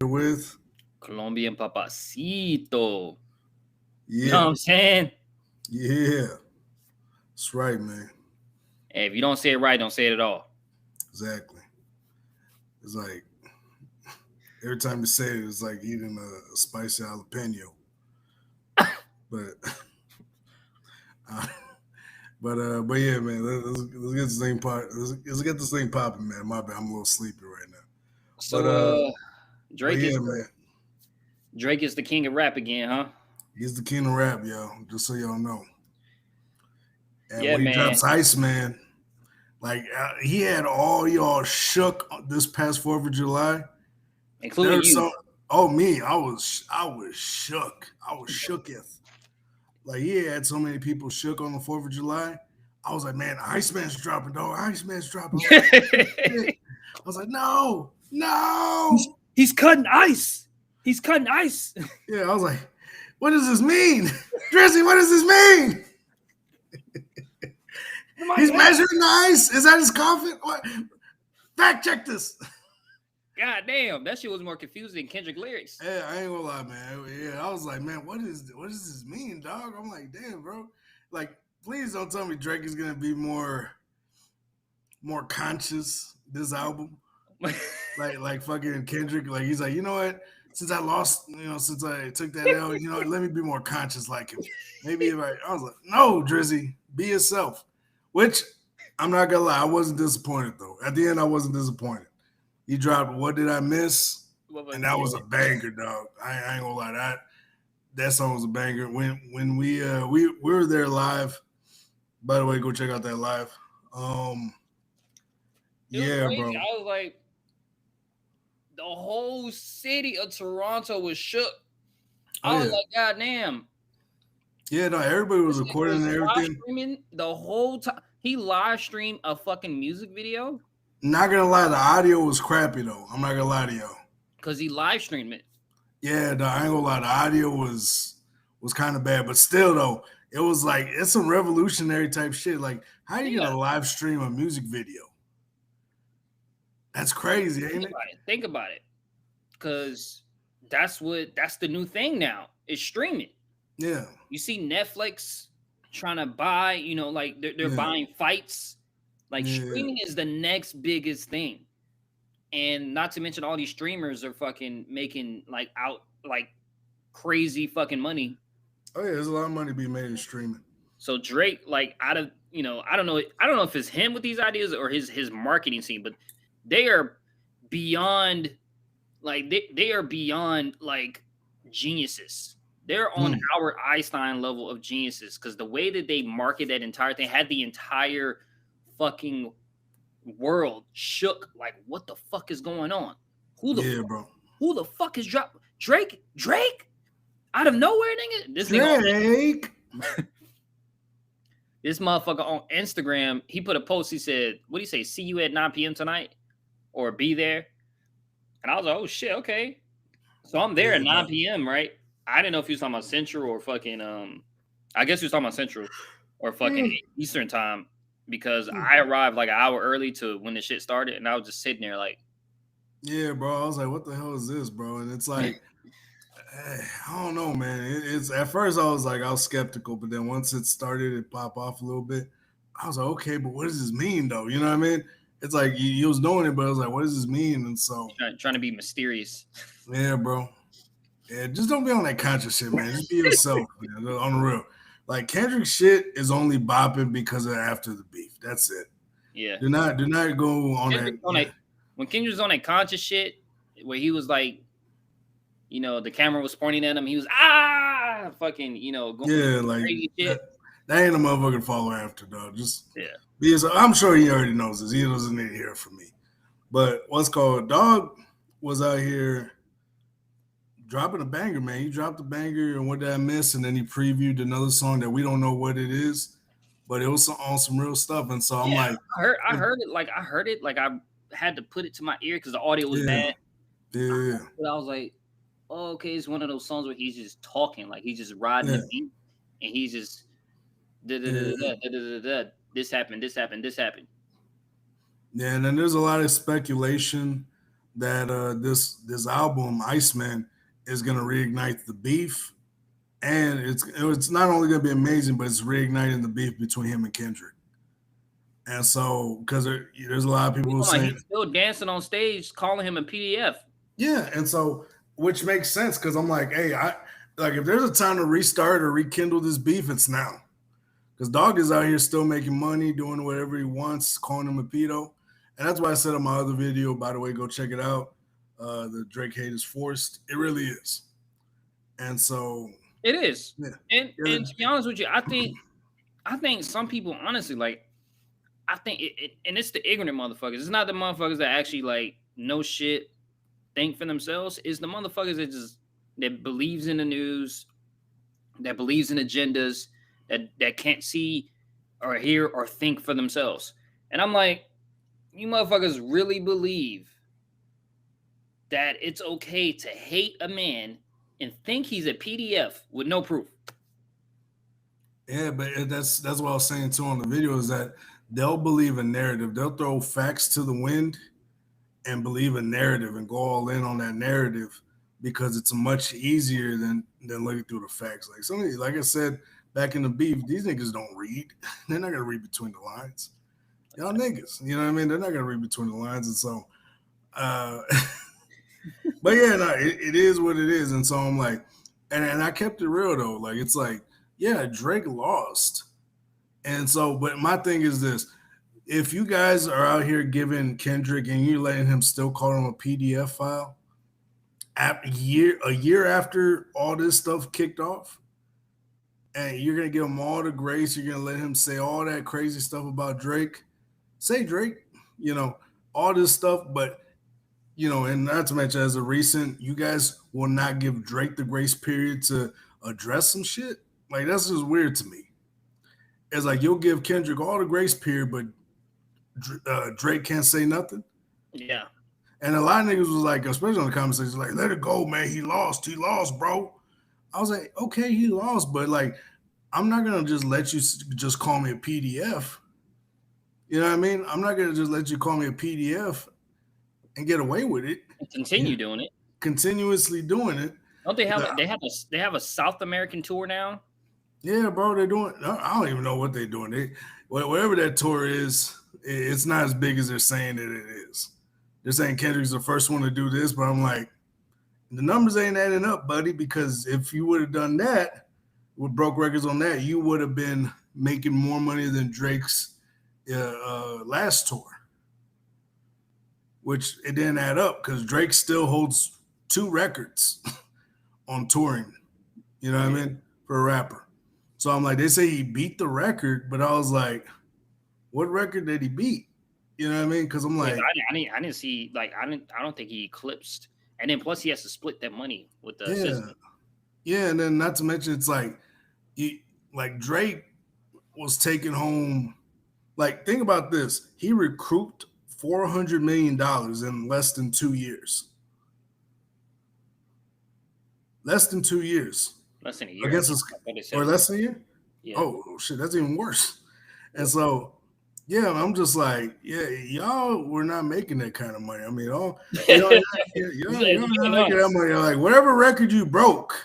with. Colombian Papacito. You know what Yeah, I'm saying? yeah, that's right, man. Hey, if you don't say it right, don't say it at all. Exactly. It's like every time you say it, it's like eating a spicy jalapeno. But, uh, but yeah, man. Let's get this thing let's get this thing popping, man. My bad, I'm a little sleepy right now. But So uh, but Drake yeah, is man. Drake is the king of rap again, huh? He's the king of rap, yo. Just so y'all know. And Yeah, when he man. drops Ice Man, like he had all y'all shook this past Fourth of July. Including There's you. some. Oh me, I was shook. I was shooketh. Like he had so many people shook on the Fourth of July. I was like, man, Iceman's dropping, dog. Iceman's dropping. I was like, oh, shit. I was like, no, no. He's cutting ice. He's cutting ice. Yeah, I was like, what does this mean, Drizzy? What does this mean? Oh my He's god. measuring the ice. Is that his coffin? What? Fact check this. God damn, that shit was more confusing than Kendrick lyrics. Yeah, I ain't gonna lie, man. Yeah, I was like, man, what does this mean, dog? I'm like, damn, bro. Like, please don't tell me Drake is gonna be more conscious this album. Like fucking Kendrick. Like he's like, you know what? Since I lost, since I took that L, let me be more conscious like him. Maybe if I was like, no, Drizzy, be yourself. Which I'm not gonna lie, I wasn't disappointed though. At the end, I wasn't disappointed. He dropped "What Did I Miss," and that was a banger, dog. I ain't gonna lie, that song was a banger. When we were there live. By the way, go check out that live. It was Yeah, crazy. bro. I was like, the whole city of Toronto was shook. Oh I was yeah, like, God damn. yeah. No, everybody was This nigga recording was and live everything. streaming the whole time. He live streamed a fucking music video Not gonna lie, the audio was crappy though. I'm not gonna lie to y'all. because he live streamed it. Yeah, no, I ain't gonna lie, the audio was kind of bad, but still though, it was like it's some revolutionary type shit. Like, how you Yeah, gonna live stream a music video? That's crazy, think ain't it? about it. Think about it. Because that's the new thing now. It's streaming. Yeah, You see Netflix trying to buy, like they're yeah, buying fights. Like yeah. streaming is the next biggest thing. And not to mention all these streamers are fucking making like crazy fucking money. Oh yeah, there's a lot of money being made in streaming. So Drake, like out of I don't know if it's him with these ideas or his marketing team, but they are beyond they are beyond like geniuses. They're on Mm. our Einstein level of geniuses because the way that they market that entire thing had the entire fucking world shook. Like, what the fuck is going on? Who the Yeah, bro. who the fuck is drop Drake? Drake out of nowhere, nigga. Drake. This motherfucker on Instagram, he put a post. He said, "What do you say? See you at 9 p.m. tonight, or be there." And I was like, "Oh shit, okay." So I'm there Yeah, at 9 bro. p.m. Right? I didn't know if he was talking about Central or fucking I guess he was talking about Central or fucking Mm. Eastern time because Mm. I arrived like an hour early to when the shit started, and I was just sitting there like, Yeah, bro. I was like, what the hell is this, bro? And it's like, I don't know, man. It's at first I was like, I was skeptical, but then once it started to pop off a little bit, I was like, okay, but what does this mean, though? You know what I mean? It's like he was doing it, but I was like, what does this mean? And so, trying to be mysterious. yeah, bro. Yeah, just don't be on that conscious shit, man. Just be yourself, man. On the real. Like Kendrick shit is only bopping because of after the beef. That's it. Yeah, Do not go on that. Kendrick on that when Kendrick was on that conscious shit where he was like, the camera was pointing at him, he was fucking, going Yeah, like crazy that, shit. that ain't a motherfucking follow after, dog. Just Yeah, be yourself. I'm sure he already knows this. He doesn't need to hear it from me. But what's called Dog was out here dropping a banger, man. He dropped a banger and What Did I Miss? And then he previewed another song that we don't know what it is, but it was on some real stuff. And so I'm yeah. like, I heard it. I had to put it to my ear because the audio was yeah, bad. yeah, But I was like, oh, okay, it's one of those songs where he's just talking, like he's just riding yeah, the beat, and he's just da da da yeah. da da da da da. This happened. This happened. This happened. Yeah, and then there's a lot of speculation that this album Iceman is gonna reignite the beef, and it's not only gonna be amazing, but it's reigniting the beef between him and Kendrick. And so, because there's a lot of people who saying, He's still dancing on stage, calling him a PDF. yeah, and so which makes sense because I'm like, hey, I like if there's a time to restart or rekindle this beef, it's now. Because Dog is out here still making money, doing whatever he wants, calling him a pedo. And that's why I said on my other video, by the way, go check it out. The Drake hate is forced. It really is. And so It is. yeah. And to be honest with you, I think some people honestly like I think and it's the ignorant motherfuckers. It's not the motherfuckers that actually like know shit, think for themselves. It's the motherfuckers that believes in the news, that believes in agendas, that can't see or hear or think for themselves. And I'm like, you motherfuckers really believe that it's okay to hate a man and think he's a PDF with no proof. Yeah, but that's what I was saying too on the video is that they'll believe a narrative. They'll throw facts to the wind and believe a narrative and go all in on that narrative because it's much easier than looking through the facts. Like somebody, like I said back in the beef, these niggas don't read. They're not gonna read between the lines. Y'all niggas, you know what I mean? They're not gonna read between the lines, and so. But yeah, no, it is what it is, and so I'm like, and I kept it real though. Like it's like, yeah, Drake lost, and so, but my thing is this: if you guys are out here giving Kendrick and you're letting him still call him a PDF file, a year after all this stuff kicked off, and you're gonna give him all the grace, you're gonna let him say all that crazy stuff about Drake, say Drake, you know, all this stuff, but you know, and not to mention as a recent, you guys will not give Drake the grace period to address some shit. Like that's just weird to me. It's like you'll give Kendrick all the grace period, but Drake can't say nothing. Yeah. And a lot of niggas was like, especially on the comment section, like, let it go, man. He lost, bro. I was like, okay, he lost, but like, I'm not gonna just let you just call me a PDF. You know what I mean? I'm not gonna just let you call me a PDF and get away with it. And continue doing it. Continuously doing it. Don't they have they have a South American tour now? Yeah, bro, they're doing. I don't even know what they're doing. Whatever that tour is, it's not as big as they're saying that it is. They're saying Kendrick's the first one to do this, but I'm like, the numbers ain't adding up, buddy. Because if you would have done that, with broke records on that, you would have been making more money than Drake's last tour. Which it didn't add up because Drake still holds 2 records on touring. You know what I mean? For a rapper. So I'm like, they say he beat the record, but I was like, what record did he beat? You know what I mean? Because I'm like, I didn't see like I don't think he eclipsed, and then plus he has to split that money with the system. Yeah, and then not to mention it's like Drake was taking home. Like think about this, he recouped $400 million in less than 2 years. Less than 2 years. Less than a year. I guess or less than a year? Yeah. Oh shit, that's even worse. And so, yeah, I'm just like, yeah, y'all were not making that kind of money. I mean, y'all not making that money. Like whatever record you broke,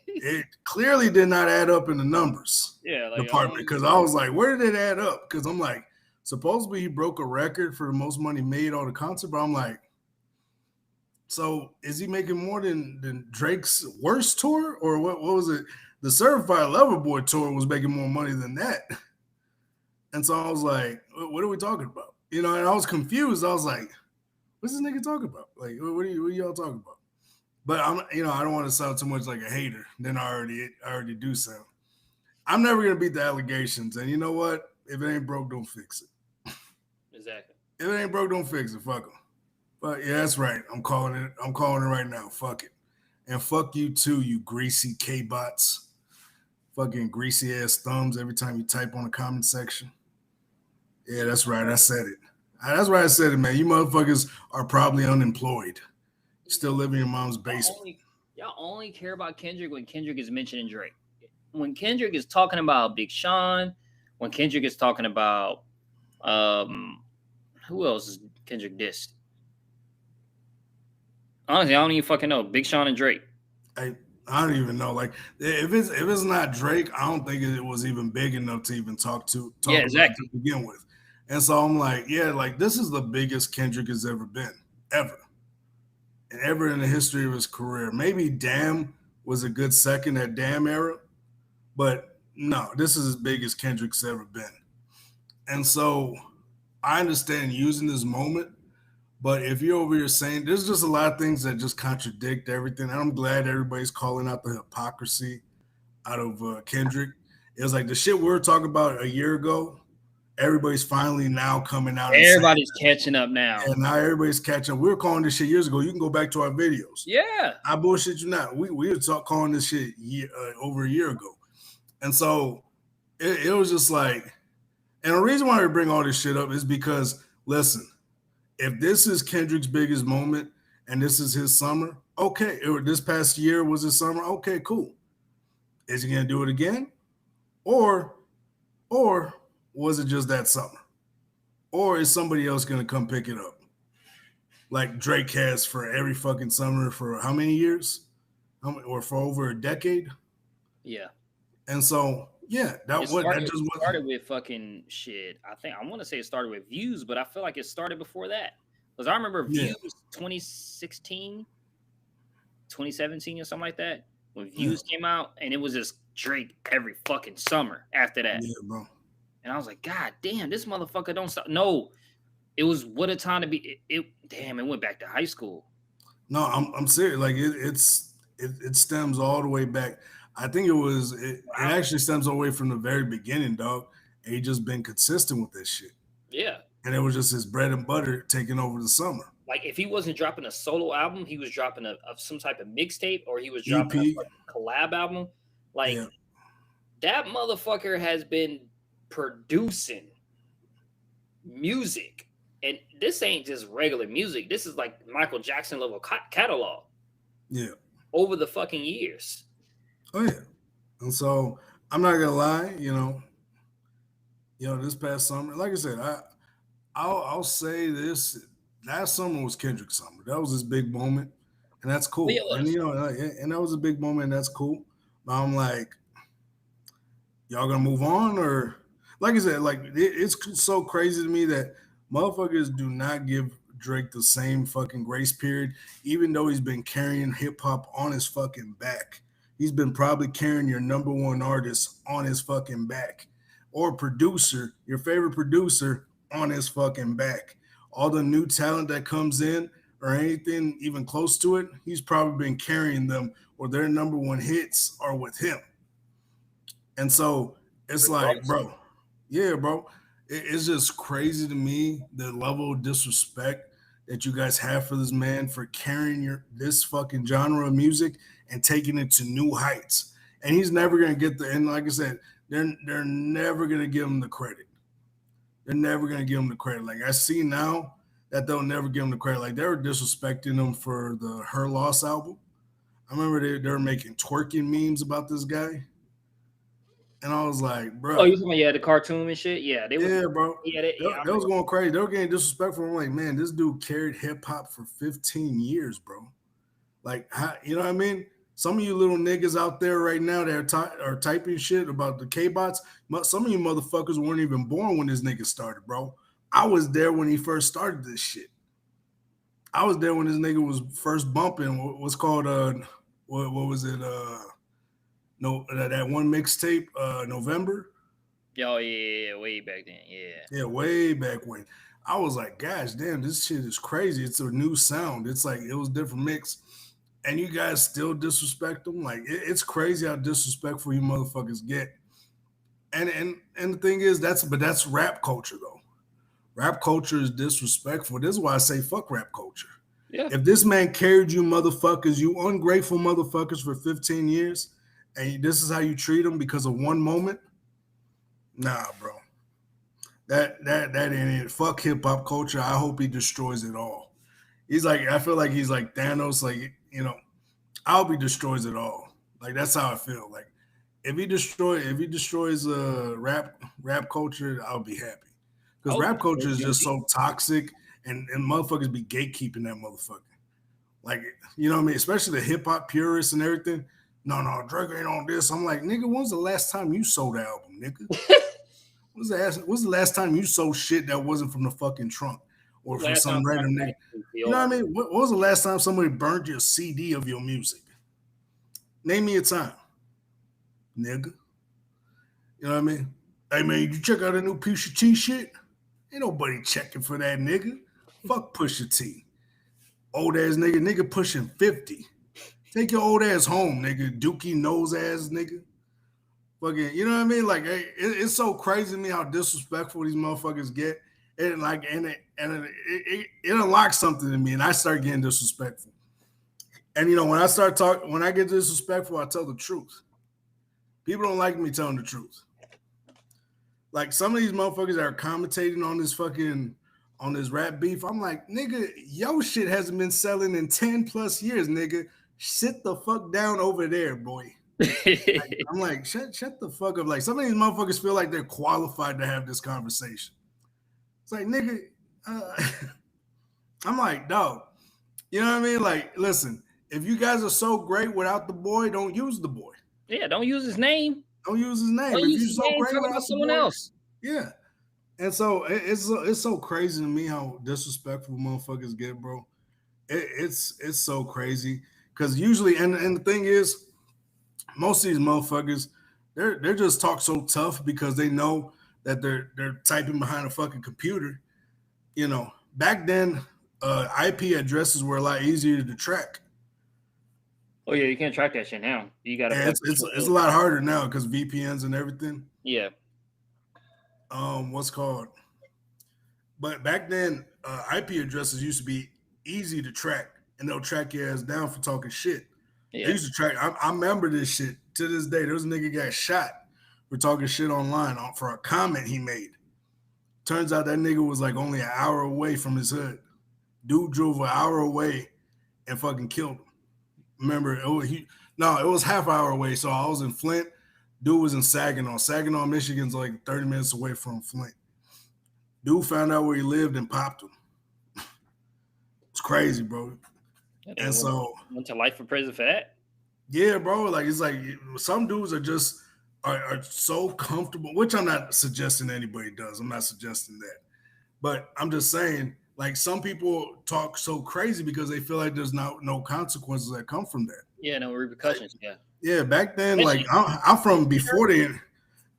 it clearly did not add up in the numbers department. Because I was like, where did it add up? Because I'm like, supposedly he broke a record for the most money made on the concert, but I'm like, so is he making more than Drake's worst tour? Or what was it? The Certified Lover Boy tour was making more money than that. And so I was like, what are we talking about? You know, and I was confused. I was like, what's this nigga talking about? Like, what are y'all talking about? But I don't want to sound too much like a hater than I already do sound. I'm never gonna beat the allegations. And you know what? If it ain't broke, don't fix it. Exactly. If it ain't broke, don't fix it. Fuck them. But yeah, that's right. I'm calling it right now. Fuck it. And fuck you too, you greasy K-bots. Fucking greasy ass thumbs every time you type on the comment section. Yeah, that's right. I said it. That's why I said it, man. You motherfuckers are probably unemployed. Still living in your mom's basement. Y'all only care about Kendrick when Kendrick is mentioning Drake. When Kendrick is talking about Big Sean, when Kendrick is talking about who else is Kendrick dissed? Honestly, I don't even fucking know. Big Sean and Drake. I I don't even know. Like if it's not Drake, I don't think it was even big enough to even Yeah, talk about it to exactly. begin with. And so I'm like, yeah, like this is the biggest Kendrick has ever been, ever, and ever in the history of his career. Maybe Damn was a good second, that Damn era, but no, this is as big as Kendrick's ever been. And so I understand using this moment, but if you're over here saying there's just a lot of things that just contradict everything, and I'm glad everybody's calling out the hypocrisy out of Kendrick. It was like the shit we were talking about a year ago. Everybody's finally now coming out and saying, Everybody's catching up now. and now everybody's catching up. We were calling this shit years ago. You can go back to our videos. Yeah. I bullshit you not. We were calling this shit over a year ago, and so it was just like, and the reason why we bring all this shit up is because listen, if this is Kendrick's biggest moment and this is his summer, okay. This past year was his summer, okay, cool. Is he gonna do it again, or or was it just that summer, or is somebody else gonna come pick it up like Drake has for every fucking summer for how many years, or for over a decade? Yeah. And so yeah, It that started just it was started with fucking shit. I want to say it started with Views, but I feel like it started before that. Because I remember yeah, Views 2016, 2017 or something like that. When yeah, Views came out and it was just Drake every fucking summer after that. yeah, bro. And I was like, God damn, this motherfucker don't stop. No, it was What a Time to Be. Damn, it went back to high school. No, I'm serious. Like it stems all the way back. I think it Wow. actually stems all the way from the very beginning, dog. And he just been consistent with this shit. Yeah. And it was just his bread and butter taking over the summer. Like if he wasn't dropping a solo album, he was dropping some type of mixtape or he was dropping a EP, fucking collab album. Like yeah, that motherfucker has been producing music. And this ain't just regular music. This is like Michael Jackson level catalog yeah, over the fucking years. oh yeah. And so I'm not gonna lie, this past summer, like I said, I'll say this: last summer was Kendrick's summer. That was his big moment, and that's But yeah, cool. it And was. and that was a big moment, and that's cool. But I'm like, y'all gonna move on, or like I said, like it's so crazy to me that motherfuckers do not give Drake the same fucking grace period, even though he's been carrying hip hop on his fucking back. He's been probably carrying your number one artist on his fucking back, or producer, your favorite producer on his fucking back. All the new talent that comes in or anything even close to it, he's probably been carrying them, or their number one hits are with him. And so it's like, Regardless. bro, yeah, bro. It's just crazy to me the level of disrespect that you guys have for this man for carrying this fucking genre of music and taking it to new heights. And he's never gonna get and like I said, they're never gonna give him the credit. They're never gonna give him the credit. Like I see now that they'll never give him the credit. Like they were disrespecting him for the Her Loss album. I remember they were making twerking memes about this guy. And I was like, Oh, bruh, you talking about yeah, the cartoon and shit? Yeah, they was yeah, bro. yeah, They, I they was remember. going crazy. They were getting disrespectful. I'm like, man, this dude carried hip hop for 15 years, bro. Like, how, you know what I mean? Some of you little niggas out there right now that are typing shit about the K-bots, some of you motherfuckers weren't even born when this nigga started, bro. I was there when he first started this shit. I was there when this nigga was first bumping what's called what was it no that one mixtape November. Oh yeah, way back then. Yeah. Yeah, way back when. I was like, gosh, damn, this shit is crazy. It's a new sound. It's like it was different mix. And you guys still disrespect them. Like it's crazy how disrespectful you motherfuckers get. And the thing is, that's rap culture though. Rap culture is disrespectful. This is why I say fuck rap culture. Yeah. If this man carried you motherfuckers, you ungrateful motherfuckers for 15 years, and this is how you treat him because of one moment, nah, bro. That ain't it. Fuck hip hop culture. I hope he destroys it all. He's like, I feel like he's like Thanos. Like, I hope he destroys it all. Like that's how I feel. Like if he destroys rap culture, I'll be happy. I Because hope he rap culture destroys is just Jay-Z. so toxic, and motherfuckers be gatekeeping that motherfucker. Like, you know what I mean? Especially the hip hop purists and everything. No, Drake ain't on this. I'm like, nigga, when's the last time you sold the album, nigga? When's the last time you sold shit that wasn't from the fucking trunk or from Last time some random somebody nigga? actually the You know what art. I mean? What was the last time somebody burned your CD of your music? Name me a time, nigga. You know what I mean? Hey man, you check out a new Pusha T shit? Ain't nobody checking for that nigga. Fuck Pusha T. Old ass nigga, nigga pushing 50. Take your old ass home, nigga. Dookie nose ass nigga. Fucking, you know what I mean? Like, it's so crazy to me how disrespectful these motherfuckers get, and like, it unlocks something in me, and I start getting disrespectful. And you know, when I get disrespectful, I tell the truth. People don't like me telling the truth. Like some of these motherfuckers that are commentating on this rap beef, I'm like, nigga, yo shit hasn't been selling in 10 plus years, nigga. Sit the fuck down over there, boy. I'm like, shut the fuck up. Like some of these motherfuckers feel like they're qualified to have this conversation. It's like, nigga, uh, I'm like, dog, you know what I mean? Like, listen, if you guys are so great without the boy, don't use the boy. Yeah, don't use his name. Don't use his name. Don't If use you're his so name. great Talk about without the someone boy, else. yeah. And so it's so crazy to me how disrespectful motherfuckers get, bro. It's so crazy because usually, and the thing is, most of these motherfuckers, they're just talk so tough because they know that they're typing behind a fucking computer. You know, back then, IP addresses were a lot easier to track. Oh yeah, you can't track that shit now. You gotta And fucking it's a lot harder now because VPNs and everything. yeah. What's called? But back then, IP addresses used to be easy to track, and they'll track your ass down for talking shit. They Yeah. used to track. I remember this shit to this day. There was a nigga got shot for talking shit online for a comment he made. Turns out that nigga was like only an hour away from his hood. Dude drove an hour away and fucking killed him. Remember, it was half hour away. So I was in Flint. Dude was in Saginaw. Saginaw, Michigan's like 30 minutes away from Flint. Dude found out where he lived and popped him. It's crazy, bro. And so went to life in prison for that. yeah, bro. Like it's like some dudes are so comfortable, which I'm not suggesting anybody does. I'm not suggesting that. But I'm just saying, like some people talk so crazy because they feel like there's no consequences that come from that. Yeah, no repercussions. Like, yeah, back then, Especially, like I'm from before then.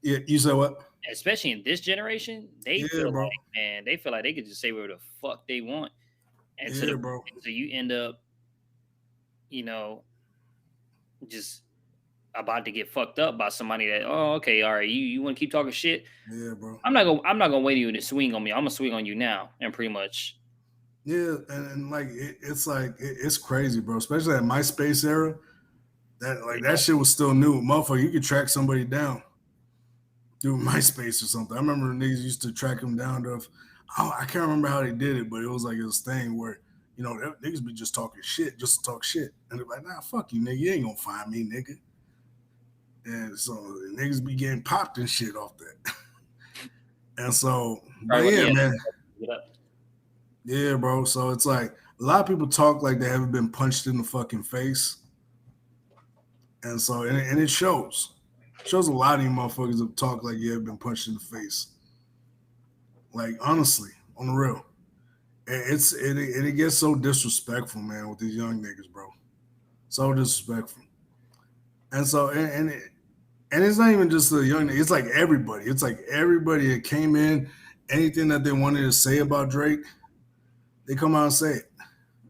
Yeah, you said what? especially in this generation, they Yeah, feel bro. like, man, they feel like they could just say whatever the fuck they want, and Yeah, bro. so you end up, you know, just about to get fucked up by somebody that, oh, okay, all right, you want to keep talking shit. Yeah, bro. I'm not gonna wait you to swing on me. I'm gonna swing on you now, and pretty much. Yeah, and like it's crazy, bro. Especially that MySpace era. That shit was still new, motherfucker. You could track somebody down through MySpace or something. I remember niggas used to track them down to. I can't remember how they did it, but it was like this thing where niggas be just talking shit, just to talk shit, and they're like, nah, fuck you, nigga. You ain't gonna find me, nigga. And so niggas be getting popped and shit off that. And so, but Right, yeah, yeah. man. Yeah, bro. So it's like a lot of people talk like they haven't been punched in the fucking face. And so, and it shows. It shows a lot of you motherfuckers that talk like you have been punched in the face. Like, honestly, on the real. It gets so disrespectful, man, with these young niggas, bro. So disrespectful. And so, and it's not even just the young niggas. It's like everybody. It's like everybody that came in, anything that they wanted to say about Drake, they come out and say it.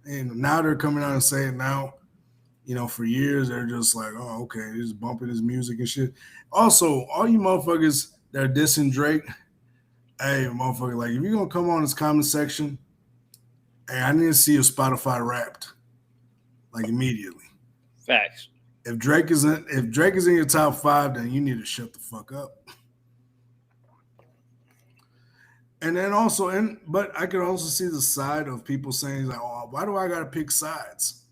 And now they're coming out and saying it now. For years they're just like, oh, okay, they're just bumping his music and shit. Also, all you motherfuckers that are dissing Drake, hey, motherfucker, like if you're gonna come on this comment section, hey, I need to see your Spotify Wrapped, like immediately. Facts. If Drake is in your top 5, then you need to shut the fuck up. And then also, but I could also see the side of people saying like, oh, why do I gotta pick sides?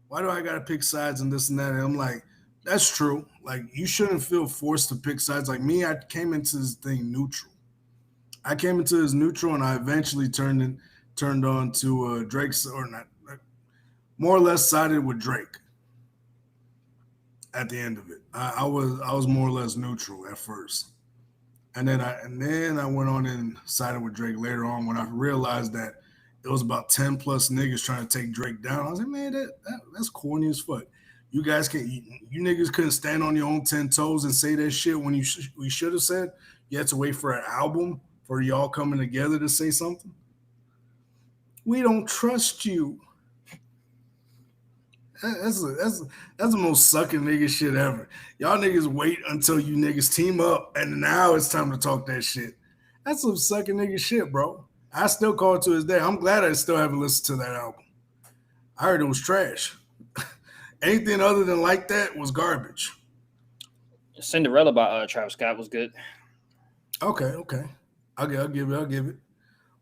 Why do I gotta pick sides and this and that? And I'm like, that's true. Like you shouldn't feel forced to pick sides. Like me, I came into this thing neutral. I came into this neutral, and I eventually turned on to Drake's or not more or less sided with Drake at the end of it. I was more or less neutral at first. And then I went on and sided with Drake later on when I realized that it was about 10 plus niggas trying to take Drake down. I was like, man, that's corny as fuck. You guys can't, you niggas couldn't stand on your own 10 toes and say that shit when we should have said. You had to wait for an album for y'all coming together to say something. We don't trust you. That's the most sucking nigga shit ever. Y'all niggas wait until you niggas team up, and now it's time to talk that shit. That's some sucking nigga shit, bro. I still call it to this day. I'm glad I still haven't listened to that album. I heard it was trash. Anything other than like that was garbage. Cinderella by Travis Scott was good. Okay. I'll give it.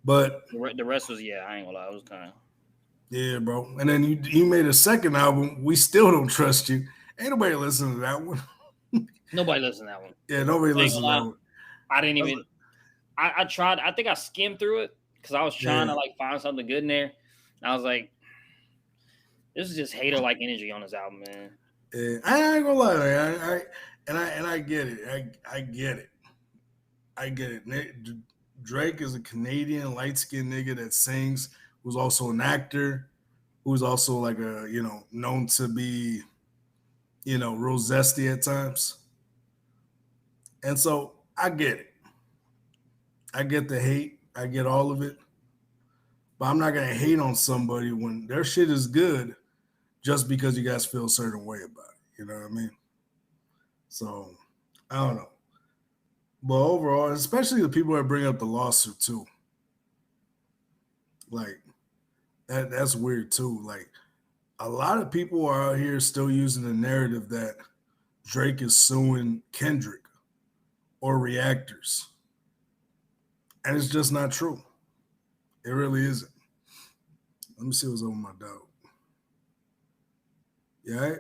But The rest was, yeah, I ain't gonna lie, it was kind of. yeah, bro. And then you made a second album. We still don't trust you. Ain't nobody listening to that one. Nobody listened to that one. Yeah, nobody I ain't listened to gonna that lie, one. I didn't even. I tried. I think I skimmed through it because I was trying to Yeah. like find something good in there. And I was like, this is just hater like energy on this album, man. Yeah, I ain't gonna lie, man. I get it. I get it. I get it. Drake is a Canadian light skinned nigga that sings, who's also an actor, who's also like known to be, real zesty at times. And so I get it. I get the hate. I get all of it. But I'm not gonna hate on somebody when their shit is good just because you guys feel a certain way about it. You know what I mean? So I don't know. But overall, especially the people that bring up the lawsuit too, like that's weird too. Like a lot of people are out here still using the narrative that Drake is suing Kendrick or reactors. And it's just not true. It really isn't. Let me see what's on my dog. Yeah. Right?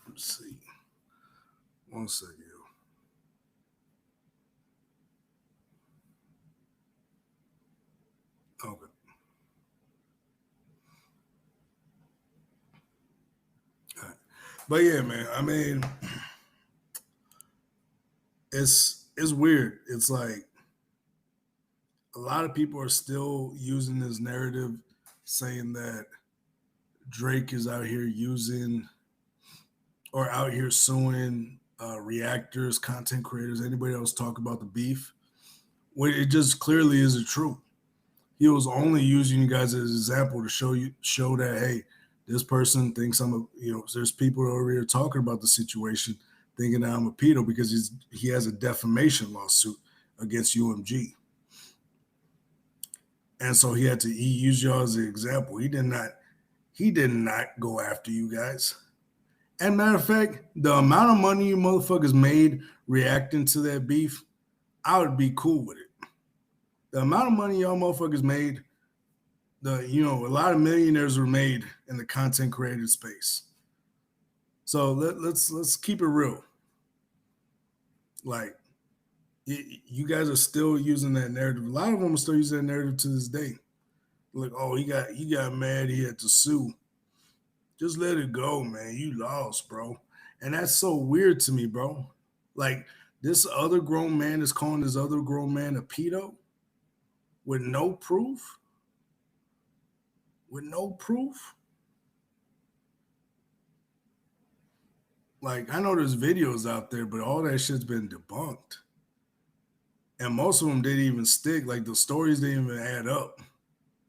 Let's see. 1 second. Okay. All right. But yeah, man. I mean, it's weird. It's like a lot of people are still using this narrative, saying that Drake is out here using or out here suing reactors, content creators, anybody else talk about the beef. When it just clearly isn't true. He was only using you guys as an example to show that hey, this person thinks I'm a there's people over here talking about the situation thinking that I'm a pedo because he has a defamation lawsuit against UMG. And so he used y'all as an example. He did not go after you guys. And matter of fact, the amount of money you motherfuckers made reacting to that beef, I would be cool with it. The amount of money y'all motherfuckers made, a lot of millionaires were made in the content creator space. So let's keep it real. Like you guys are still using that narrative. A lot of them are still using that narrative to this day. Like, oh, he got mad, he had to sue. Just let it go, man. You lost, bro. And that's so weird to me, bro. Like, this other grown man is calling this other grown man a pedo with no proof. With no proof. Like, I know there's videos out there, but all that shit's been debunked. And most of them didn't even stick. Like, the stories didn't even add up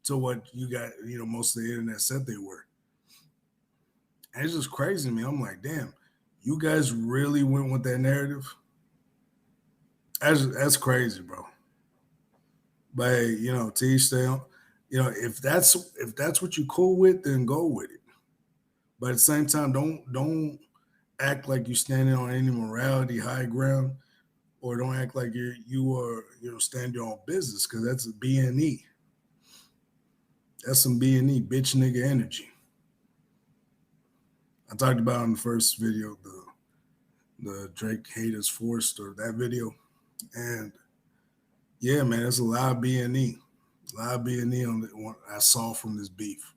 to what you got, most of the internet said they were. And it's just crazy to me. I'm like, damn, you guys really went with that narrative? That's crazy, bro. But hey, to each their own. If that's what you cool with, then go with it. But at the same time, don't act like you're standing on any morality high ground, or don't act like you are stand your own business, because that's a B&E. That's some B&E bitch nigga energy. I talked about in the first video the Drake haters forced or that video, and Yeah, man, it's a lot of B&E. A lot of B&E on what I saw from this beef.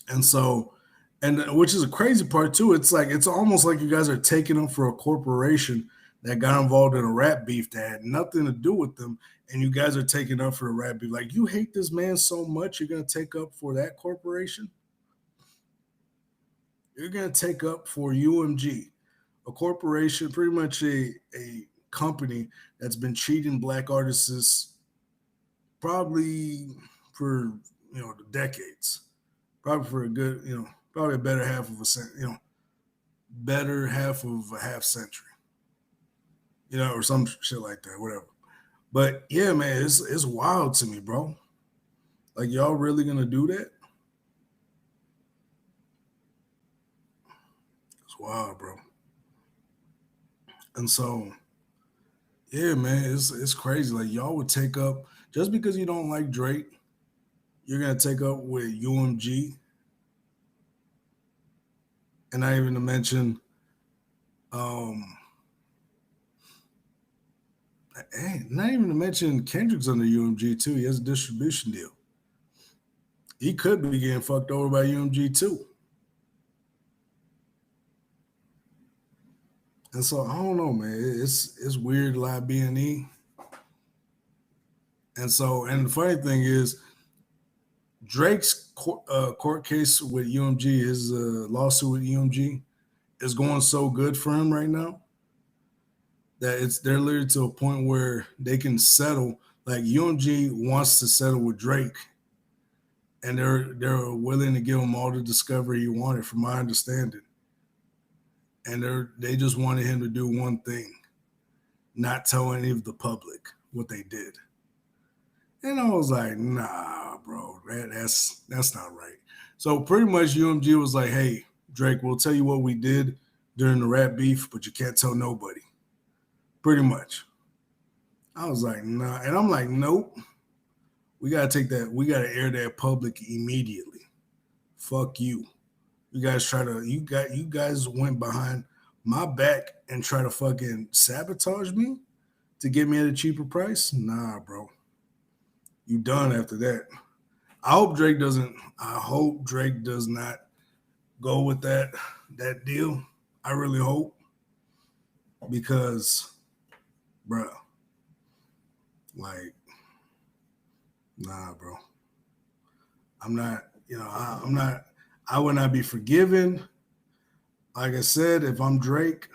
And so, and which is a crazy part too. It's like it's almost like you guys are taking them for a corporation that got involved in a rap beef that had nothing to do with them, and you guys are taking up for the rap beef. Like you hate this man so much, you're gonna take up for that corporation. You're gonna take up for UMG, a corporation, pretty much a company that's been cheating black artists probably for decades, probably for a good probably a better half of a better half of a half century, or some shit like that, whatever. But yeah, man, it's wild to me, bro. Like y'all really gonna do that? It's wild, bro. And so yeah, man, it's crazy. Like y'all would take up just because you don't like Drake, you're gonna take up with UMG, and not even to mention, um, not even to mention Kendrick's under UMG too. He has a distribution deal. He could be getting fucked over by UMG too. And so I don't know, man. It's weird, a lot of B&E. And so, and the funny thing is, Drake's court case with UMG, his lawsuit with UMG, is going so good for him right now that they're literally to a point where they can settle. Like UMG wants to settle with Drake, and they're willing to give him all the discovery he wanted, from my understanding. And they just wanted him to do one thing: not tell any of the public what they did. And I was like, nah, bro, that's not right. So pretty much UMG was like, hey, Drake, we'll tell you what we did during the rap beef, but you can't tell nobody. Pretty much. I was like, nah. And I'm like, nope. We gotta take that, we gotta air that public immediately. Fuck you. You guys went behind my back and try to fucking sabotage me to get me at a cheaper price? Nah, bro. You done after that. I hope Drake does not go with that deal. I really hope, because bro, like, nah, bro. I'm not, I'm not, I would not be forgiven. Like I said, if I'm Drake,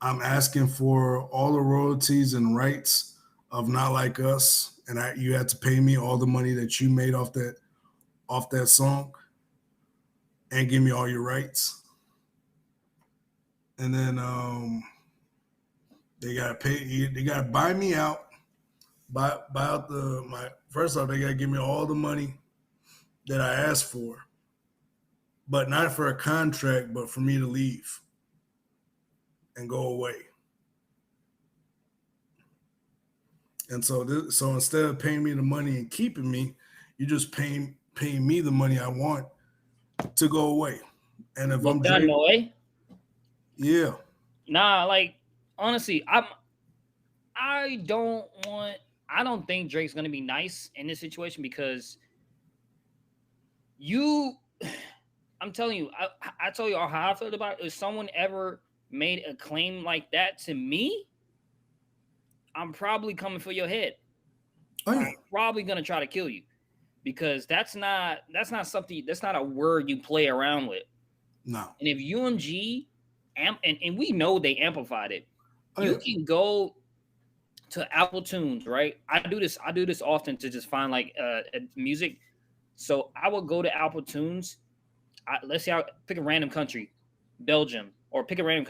I'm asking for all the royalties and rights of Not Like Us, and you had to pay me all the money that you made off that song, and give me all your rights. And then they gotta pay. They gotta buy me out. Buy out my. First off, they gotta give me all the money that I asked for, but not for a contract, but for me to leave and go away. And so instead of paying me the money and keeping me, you just paying me the money I want to go away. And if I'm Done, Drake, no way. yeah, Nah, like honestly, I don't want. I don't think Drake's gonna be nice in this situation because you. I'm telling you, I told you how I felt about it. If someone ever made a claim like that to me, I'm probably coming for your head. oh I'm yeah, probably gonna try to kill you because that's not something, that's not a word you play around with. no, And if UMG and we know they amplified it, oh you yeah, can go to Apple Tunes, right? I do this often to just find like music. So I will go to Apple Tunes. Let's say I pick a random country, Belgium, or pick a random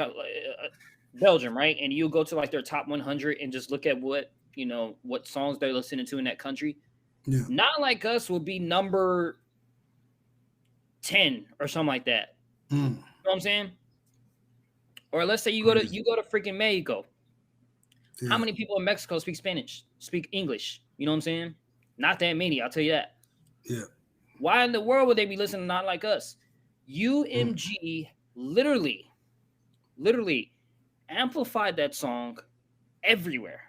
Belgium, right? And you go to like their top 100 and just look at what songs they're listening to in that country. yeah, Not Like Us would be number 10 or something like that. mm, You know what I'm saying? Or let's say crazy, you go to freaking Mexico. How yeah, many people in Mexico speak Spanish, speak English? You know what I'm saying? Not that many, I'll tell you that. yeah, Why in the world would they be listening to Not Like Us? mm, UMG literally amplified that song everywhere.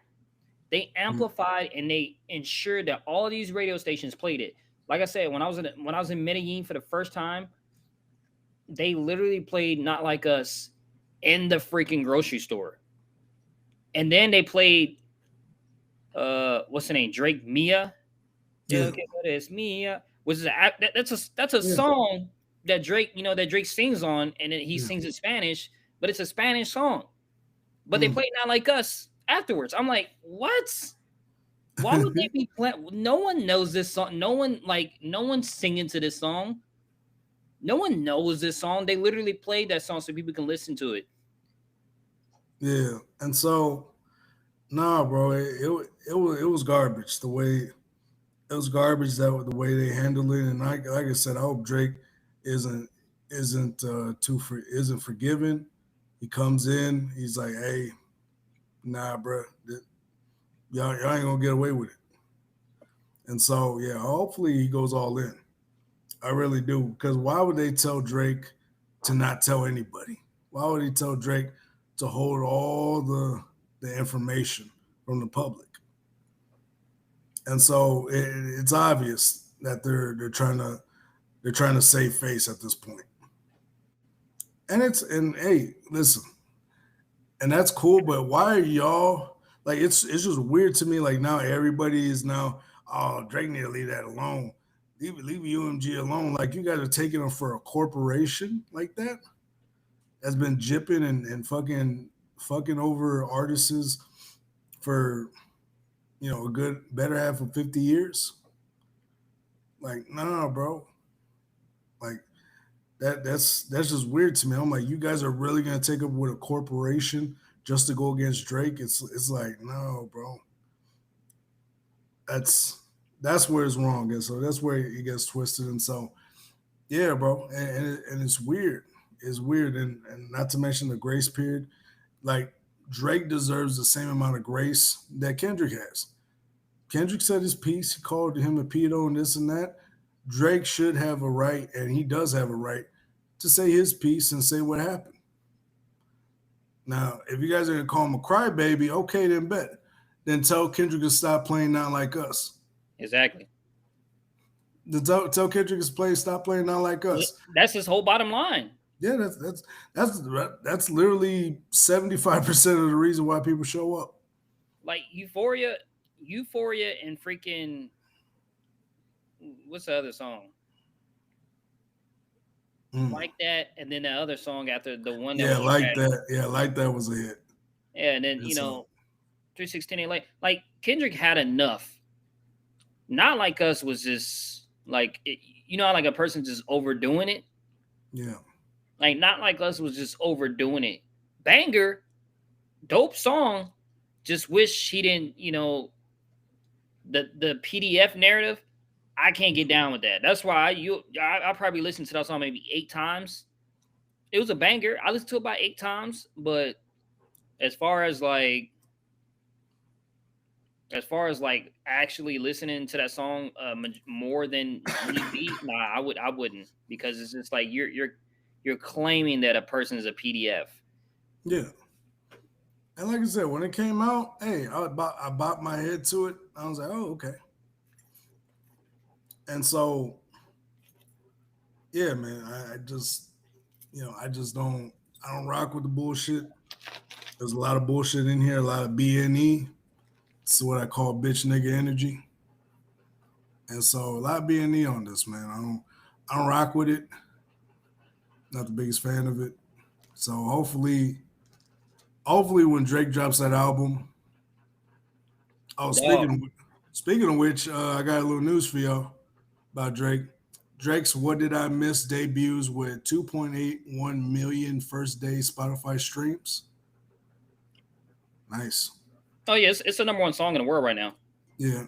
They amplified and they ensured that all of these radio stations played it. Like I said, when I was in Medellin for the first time, they literally played Not Like Us in the freaking grocery store. And then they played what's the name? Drake Mia. Yeah, Yeah, okay, what is Mia? Which is that's a yeah, song that Drake, that Drake sings on, and then he yeah. sings in Spanish, but it's a Spanish song. But they Mm. played Not Like Us afterwards. I'm like, what? Why would they be playing? No one knows this song. No one's singing to this song. No one knows this song. They literally played that song so people can listen to it. Yeah, and so nah, bro, it was garbage. The way it was garbage that the way they handled it, and like I said, I hope Drake isn't isn't forgiven. He comes in, he's like, hey, nah, bro, y'all ain't gonna get away with it. And so yeah, hopefully he goes all in. I really do, because why would they tell Drake to not tell anybody? Why would he tell Drake to hold all the information from the public? And so it's obvious that they're trying to save face at this point. And hey, listen, and that's cool, but why are y'all like it's just weird to me, like now everybody is now, oh, Drake need to leave that alone. Leave UMG alone. Like you guys are taking them for a corporation like that that's been jipping and fucking over artists for a good better half of 50 years. Like, nah, bro. Like that's just weird to me. I'm like, you guys are really gonna take up with a corporation just to go against Drake? It's like, no, bro. That's that's where it's wrong. And so that's where it gets twisted. And so yeah, bro. And it's weird. It's weird. And not to mention the grace period. Like Drake deserves the same amount of grace that Kendrick has. Kendrick said his piece. He called him a pedo and this and that. Drake should have a right, and he does have a right, to say his piece and say what happened. Now, if you guys are gonna call him a crybaby, okay, then bet. Then tell Kendrick to stop playing Not Like Us. Exactly. Then tell Kendrick to stop playing Not Like Us. That's his whole bottom line. Yeah, that's that's literally 75% of the reason why people show up. Like Euphoria, and freaking what's the other song? Mm. Like that, and then the other song after the one that Yeah, was like trash. that. Yeah, like that was a hit. Yeah, and then And so 316 like Kendrick had enough. Not Like Us was just like how like a person just overdoing it. yeah, Like Not Like Us was just overdoing it. Banger, dope song. Just wish he didn't. The PDF narrative. I can't get down with that. That's why I probably listened to that song maybe 8 times. It was a banger. I listened to it about 8 times, but as far as like actually listening to that song more than need be, nah, I wouldn't, because it's just like you're claiming that a person is a PDF. yeah. And like I said, when it came out, hey, I bopped my head to it. I was like, oh, okay. And so, yeah, man, I just, I don't rock with the bullshit. There's a lot of bullshit in here, a lot of BNE. It's what I call bitch nigga energy. And so a lot of BNE on this, man. I don't rock with it. Not the biggest fan of it. So hopefully when Drake drops that album. Oh, Dog. speaking of which, I got a little news for y'all about Drake. Drake's "What Did I Miss" debuts with 2.81 million first day Spotify streams. Nice. Oh yeah, it's the number one song in the world right now. Yeah.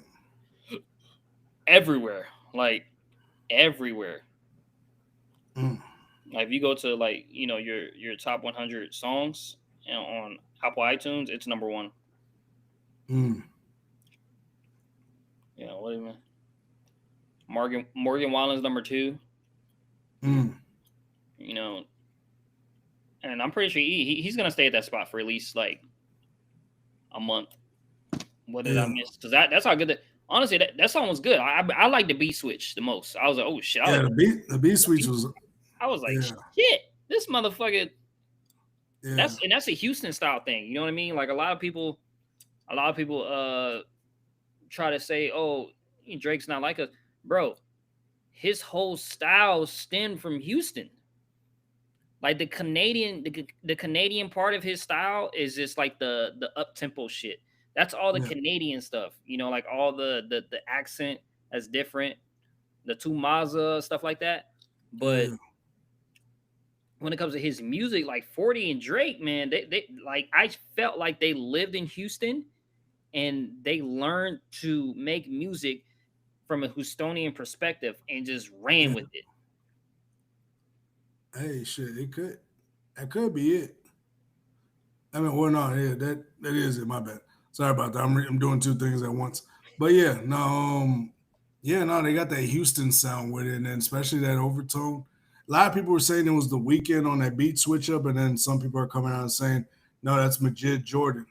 Everywhere, like everywhere. Mm. Like if you go to like your top 100 songs on Apple iTunes, it's number one. Mm. What do you mean? Morgan Wallen's number two. Mm. You know, and I'm pretty sure he's gonna stay at that spot for at least like a month, What did I miss? Because that's how good. Honestly, that song was good. I like the beat switch the most. I was like, oh shit. The beat switch was. I was like, shit, this motherfucker. Yeah. That's a Houston style thing. You know what I mean? Like a lot of people try to say, oh, Drake's not like us, bro. His whole style stemmed from Houston. Like the Canadian part of his style is just like the up tempo shit. That's all the Canadian stuff. You know, like all the accent that's different, the Tumaza stuff like that. But when it comes to his music, like 40 and Drake, man, they like I felt like they lived in Houston and they learned to make music from a Houstonian perspective and just ran with it. Hey, shit, that could be it. I mean, well, no, yeah, that is it. My bad. Sorry about that. I'm doing two things at once. But yeah, no, they got that Houston sound with it, and then especially that overtone. A lot of people were saying it was the Weeknd on that beat switch up, and then some people are coming out and saying, no, that's Majid Jordan.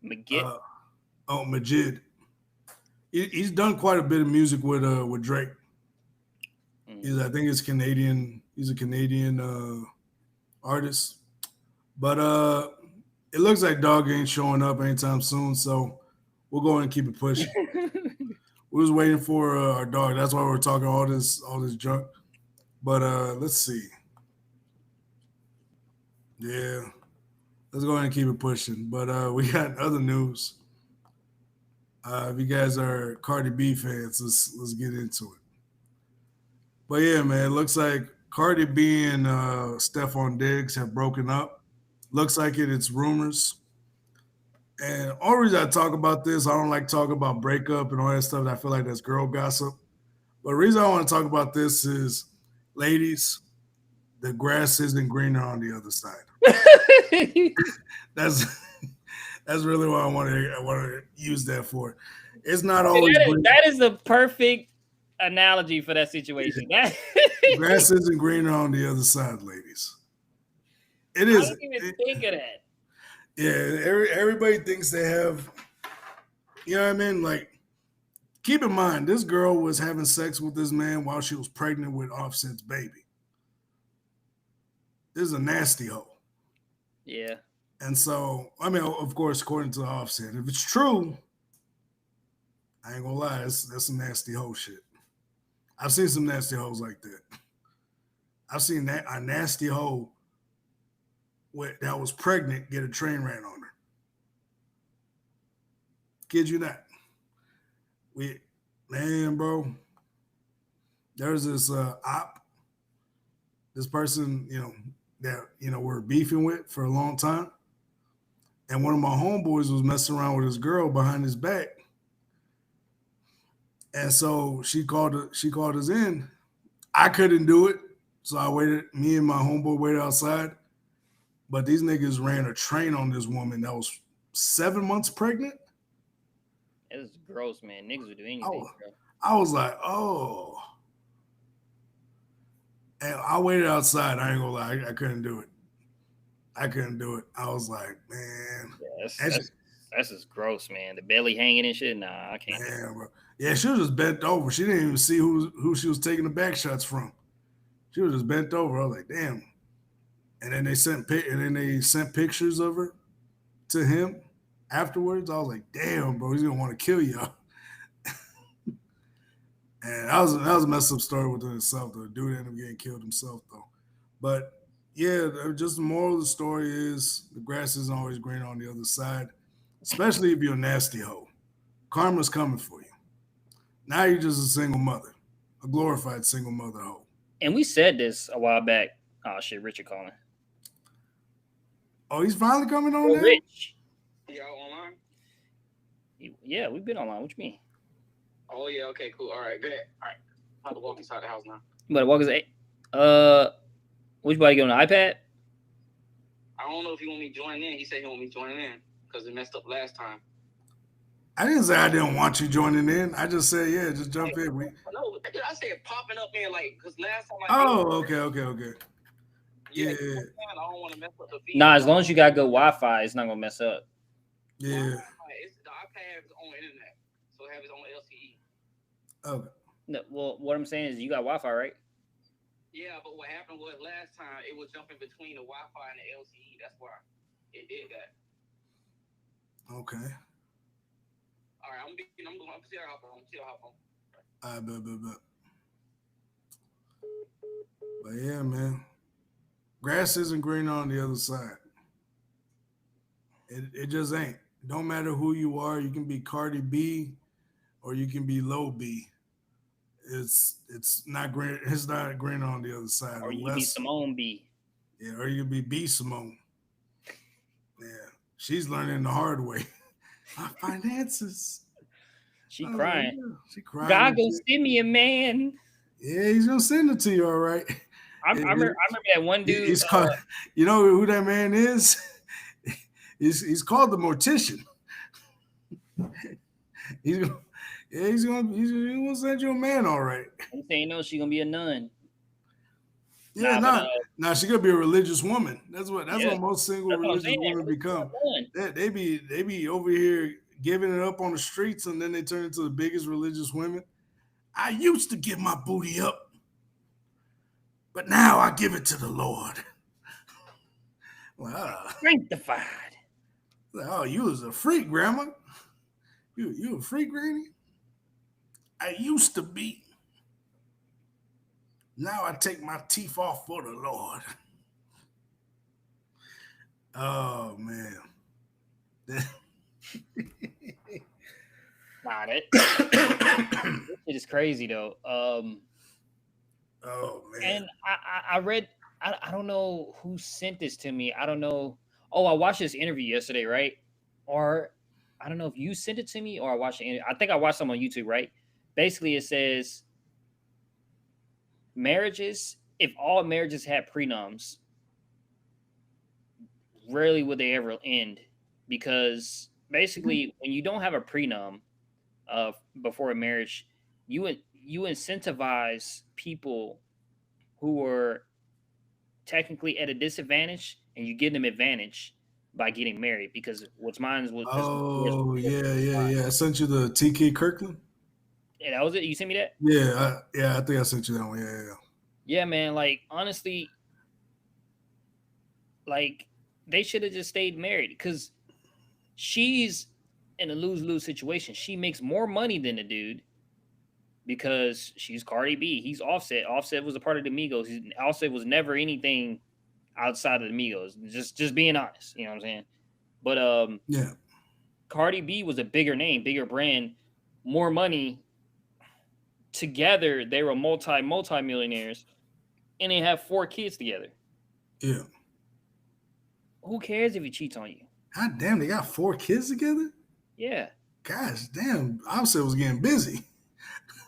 Majid. He's done quite a bit of music with Drake. I think he's Canadian. He's a Canadian artist, but it looks like Dog ain't showing up anytime soon. So we'll go ahead and keep it pushing. We was waiting for our dog. That's why we're talking all this junk. But let's see. Yeah, let's go ahead and keep it pushing. But we got other news. If you guys are Cardi B fans, let's get into it. But yeah, man, it looks like Cardi B and stefondiggs have broken up. Looks like it. It's rumors. And all reason I talk about this, I don't like talking about breakup and all that stuff. I feel like that's girl gossip. But the reason I want to talk about this is, ladies, the grass isn't greener on the other side. That's really what I want to use that for. It's not always that is the perfect analogy for that situation. Grass isn't greener on the other side, ladies. It is. I didn't even think of that. Yeah, everybody thinks they have. You know what I mean? Like, keep in mind, this girl was having sex with this man while she was pregnant with Offset's baby. This is a nasty hoe. Yeah. And so, I mean, of course, according to Offset, if it's true, I ain't gonna lie, that's some nasty hoe shit. I've seen some nasty hoes like that. I've seen a nasty hoe that was pregnant get a train ran on her. Kid you not. Bro, there's this op, this person, that we're beefing with for a long time. And one of my homeboys was messing around with his girl behind his back. And so she called us in. I couldn't do it. So I waited, me and my homeboy waited outside. But these niggas ran a train on this woman that was 7 months pregnant. It's gross, man. Niggas would do anything. I was like, oh. And I waited outside. I ain't gonna lie. I couldn't do it. I was like, man. Yeah, that's just gross, man. The belly hanging and shit. Nah, I can't. Man, bro. Yeah, she was just bent over. She didn't even see who she was taking the back shots from. She was just bent over. I was like, damn. And then they sent pictures of her to him afterwards. I was like, damn, bro, he's gonna want to kill y'all. And that was a messed up story within itself. The dude ended up getting killed himself, though. But yeah, just the moral of the story is the grass isn't always green on the other side, especially if you're a nasty hoe. Karma's coming for you. Now you're just a single mother, a glorified single mother hoe. And we said this a while back. Oh shit, Richard calling. Oh, he's finally coming on there? Rich. Y'all online? Yeah, we've been online. What you mean? Oh yeah, okay, cool. All right, good. All right. I'm about to walk inside the house now. You better walk inside. Which body get on the iPad? I don't know if he want me joining in. He said he want me joining in because it messed up last time. I didn't say I didn't want you joining in. I just said, yeah, just jump in. No, I said popping up in like because last time. Okay. Yeah. I don't want to mess up the feed. Nah, as long as you got good Wi-Fi, it's not gonna mess up. Yeah. have his own internet, so have his own LTE. Okay. No, well, what I'm saying is you got Wi-Fi, right? Yeah, but what happened was last time it was jumping between the Wi-Fi and the LTE. That's why it did that. Okay. All right, I'm still hop on. I bet. But yeah, man. Grass isn't greener on the other side. It just ain't. Don't matter who you are. You can be Cardi B or you can be Low B. It's not green. It's not greener on the other side Or you can be unless Simone B. yeah, or you can be B Simone. Yeah, she's learning the hard way. My finances. She I was crying. like, yeah. She crying. God and gonna shit. send me a man. Yeah, he's gonna send it to you, all right. I remember that one dude. He's called. You know who that man is? He's called the mortician. He's gonna, yeah, he's gonna send you a man, all right. I'm saying no, she gonna be a nun. Yeah, nah, she gonna be a religious woman. That's what most single That's what I'm religious saying. women become. They be over here giving it up on the streets, and then they turn into the biggest religious women. I used to give my booty up, but now I give it to the Lord. Wow. Sanctified. Oh, you was a freak, Grandma. You a freak, Granny? I used to be. Now I take my teeth off for the Lord. Oh man. Nah, that it is crazy though. Oh man. And I read. I don't know who sent this to me. I don't know. Oh, I watched this interview yesterday, right? Or I don't know if you sent it to me or I watched it. I think I watched some on YouTube, right? Basically, it says marriages. If all marriages had prenums, rarely would they ever end, because basically, when you don't have a prenum before a marriage, you incentivize people who are technically at a disadvantage, and you give them advantage by getting married, because what's mine was. Oh yeah. I sent you the TK Kirkland. Yeah, that was it. You sent me that? Yeah, I think I sent you that one. Yeah. Yeah, man. Like honestly, like they should have just stayed married, because she's in a lose-lose situation. She makes more money than the dude because she's Cardi B. He's Offset. Offset was a part of the Migos. Offset was never anything outside of the Migos. Just being honest, you know what I'm saying? But yeah, Cardi B was a bigger name, bigger brand, more money. Together, they were multi-millionaires, and they have 4 kids together. Yeah. Who cares if he cheats on you? God damn, they got 4 kids together? Yeah. Gosh damn, Offset was getting busy.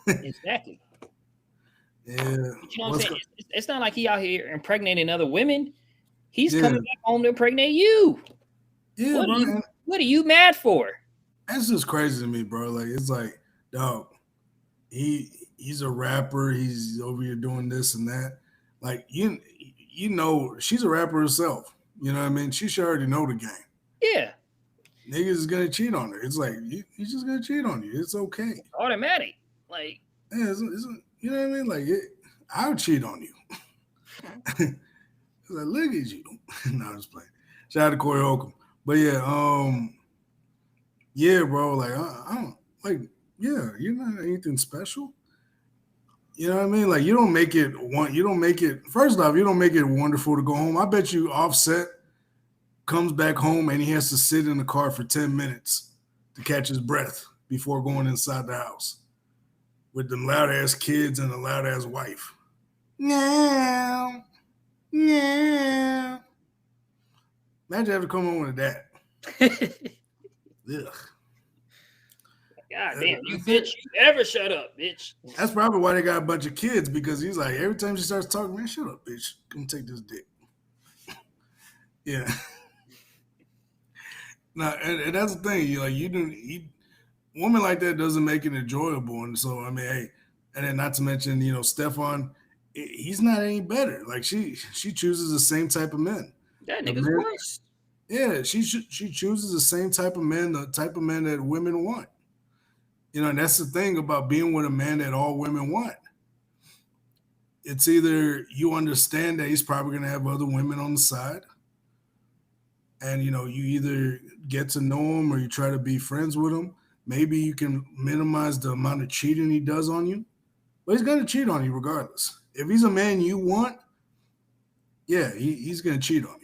Exactly. Yeah. You know what I'm saying? It's not like he out here impregnating other women. He's coming back home to impregnate you. Yeah, what are you mad for? That's just crazy to me, bro. Like, it's like, dog, he's a rapper. He's over here doing this and that. Like, you know, she's a rapper herself. You know what I mean? She should already know the game. Yeah. Niggas is gonna cheat on her. It's like he's just gonna cheat on you. It's okay. It's automatic. Like, yeah, it's, you know what I mean? Like, I'll cheat on you. It's like, look at you. No, I'm just playing. Shout out to Corey Holcomb. But yeah, bro. Like, I don't like. Yeah, you're not anything special. You know what I mean? Like, you don't make it one. You don't make it. First off, you don't make it wonderful to go home. I bet you Offset comes back home and he has to sit in the car for 10 minutes to catch his breath before going inside the house with them loud ass kids and a loud ass wife. Yeah. Imagine having to come home with that. Ugh. God damn, you bitch, you ever shut up, bitch. That's probably why they got a bunch of kids, because he's like, every time she starts talking, man, shut up, bitch. Come take this dick. Yeah. Now, and that's the thing. Woman like that doesn't make it enjoyable. And so, I mean, hey, and then not to mention, Stefan, he's not any better. Like, she chooses the same type of men. That nigga's worse. Yeah, she chooses the same type of men, the type of men that women want. And that's the thing about being with a man that all women want. It's either you understand that he's probably going to have other women on the side, and you either get to know him or you try to be friends with him. Maybe you can minimize the amount of cheating he does on you, but he's going to cheat on you regardless. If he's a man you want, yeah, he's going to cheat on you.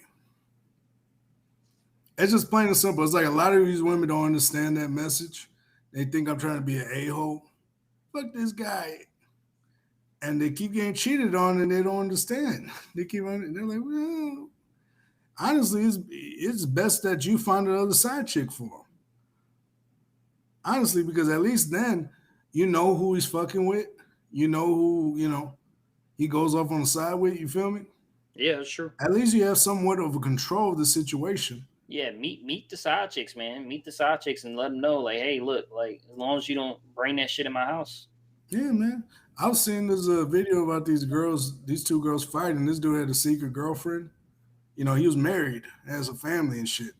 It's just plain and simple. It's like a lot of these women don't understand that message. They think I'm trying to be an a-hole. Fuck this guy. And they keep getting cheated on and they don't understand. They're like, well, honestly, it's best that you find another side chick for him. Honestly, because at least then you know who he's fucking with. You know who, he goes off on the side with. You feel me? Yeah, sure. At least you have somewhat of a control of the situation. Yeah, meet the side chicks, man. Meet the side chicks and let them know, like, hey, look, like, as long as you don't bring that shit in my house. Yeah, man. I've seen this video about these two girls fighting. This dude had a secret girlfriend. He was married, has a family and shit.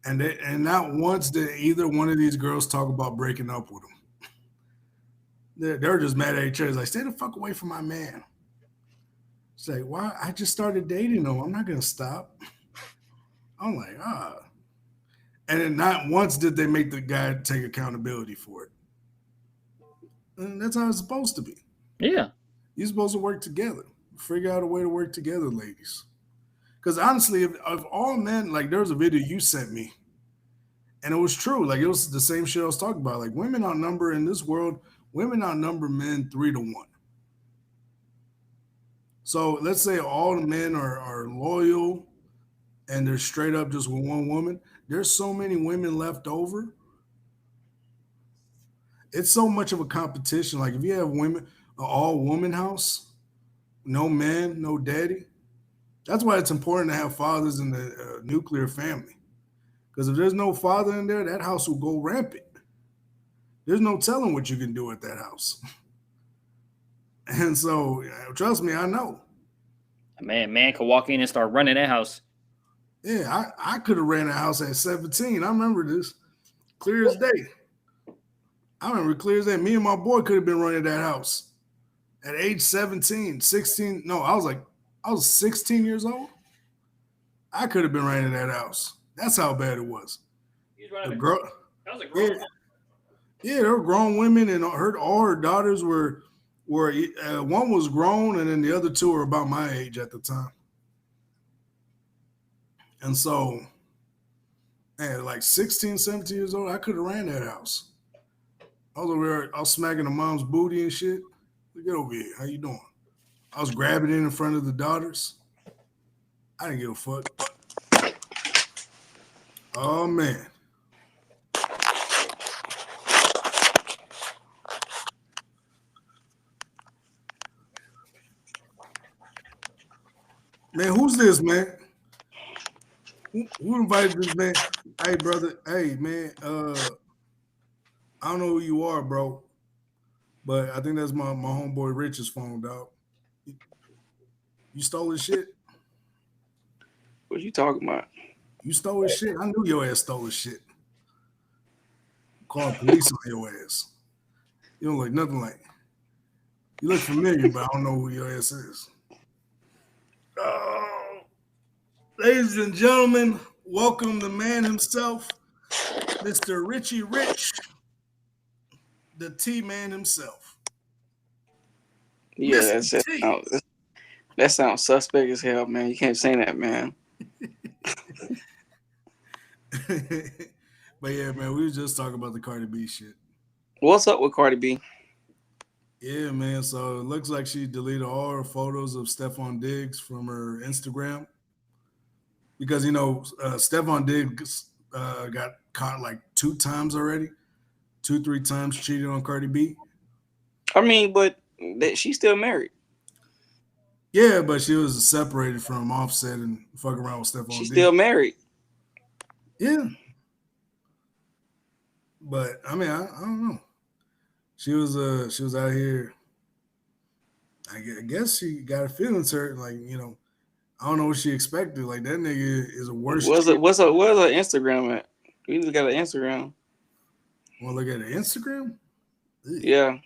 And not once did either one of these girls talk about breaking up with him. They're just mad at each other. It's like, stay the fuck away from my man. It's like, why? I just started dating him. I'm not gonna stop. I'm like, ah. And then not once did they make the guy take accountability for it. And that's how it's supposed to be. Yeah. You're supposed to work together. Figure out a way to work together, ladies. Because honestly, if all men, like there was a video you sent me, and it was true. Like it was the same shit I was talking about. Like women outnumber in this world, women outnumber men 3-1. So let's say all the men are loyal and they're straight up just with one woman. There's so many women left over. It's so much of a competition. Like if you have women, an all woman house, no man, no daddy. That's why it's important to have fathers in the nuclear family. Because if there's no father in there, that house will go rampant. There's no telling what you can do at that house. And so, trust me, I know. Man could walk in and start running that house. Yeah, I could have ran a house at 17. I remember this clear as day. I remember clear as day. Me and my boy could have been running that house at age 17, 16. No, I was 16 years old. I could have been running that house. That's how bad it was. The girl, that was a girl. Yeah, there were grown women, and all her daughters were one was grown, and then the other two were about my age at the time. And so, man, like 16, 17 years old, I could have ran that house. I was over there, I was smacking the mom's booty and shit. Get over here. How you doing? I was grabbing it in front of the daughters. I didn't give a fuck. Oh, man. Man, who's this, man? Who invited this man? Hey, brother. Hey, man. I don't know who you are, bro. But I think that's my homeboy Rich's phone, dog. You stole his shit? What you talking about? You stole his shit? I knew your ass stole his shit. Call police on your ass. You don't look nothing like. You look familiar, but I don't know who your ass is. Oh, ladies and gentlemen, welcome the man himself, Mr. Richie Rich, the T-Man himself. Yeah, that sounds suspect as hell, man. You can't say that, man. But yeah, man, we was just talking about the Cardi B shit. What's up with Cardi B? Yeah, man. So it looks like she deleted all her photos of stefondiggs from her Instagram because stefondiggs got caught like 2 times already, 3 times cheating on Cardi B. I mean, but she's still married. Yeah, but she was separated from Offset and fucking around with stefondiggs. She's still married. Yeah. But I mean, I don't know. She was out here. I guess she got her feelings hurt. Like, I don't know what she expected. Like that nigga is a worse. Where's her Instagram at? We just got an Instagram. Want to look at her Instagram? Ugh. Yeah.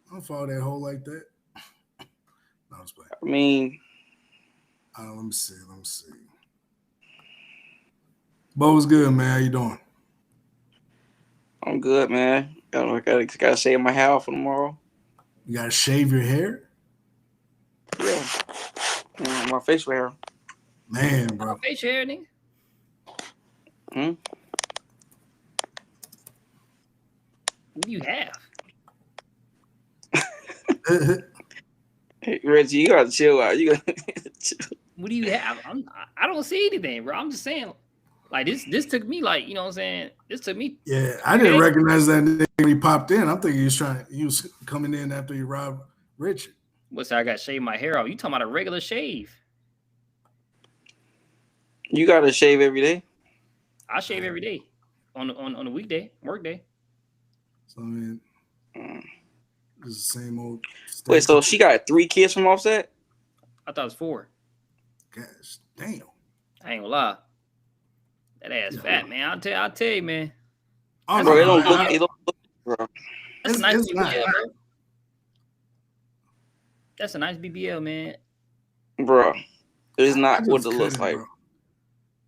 I don't follow that hole like that. No, I was playing. I mean, let me see. Bo was good, man. How you doing? I'm good, man. Gotta shave my hair for tomorrow. You gotta shave your hair? Yeah. My facial hair. Man, bro. Facial hair, nigga. What do you have? Hey, Reggie, you gotta chill out. You gotta chill. What do you have? I don't see anything, bro. I'm just saying, like this took me, like, you know what I'm saying? This took me. Yeah, I didn't recognize that nigga when he popped in. I'm thinking he was coming in after he robbed Richard. What's that? I got to shave my hair off. You talking about a regular shave? You gotta shave every day. I shave every day on a weekday, work day. So I mean, it's the same old. Wait, so she got 3 kids from Offset? I thought it was 4. Gosh, damn. I ain't gonna lie. That ass fat, man. I'll tell you, man. Oh, Bro, no, it don't look, bro. That's a nice it's not. BBL, bro. That's a nice BBL, man. Bro, it's not what it couldn't, looks like. Bro.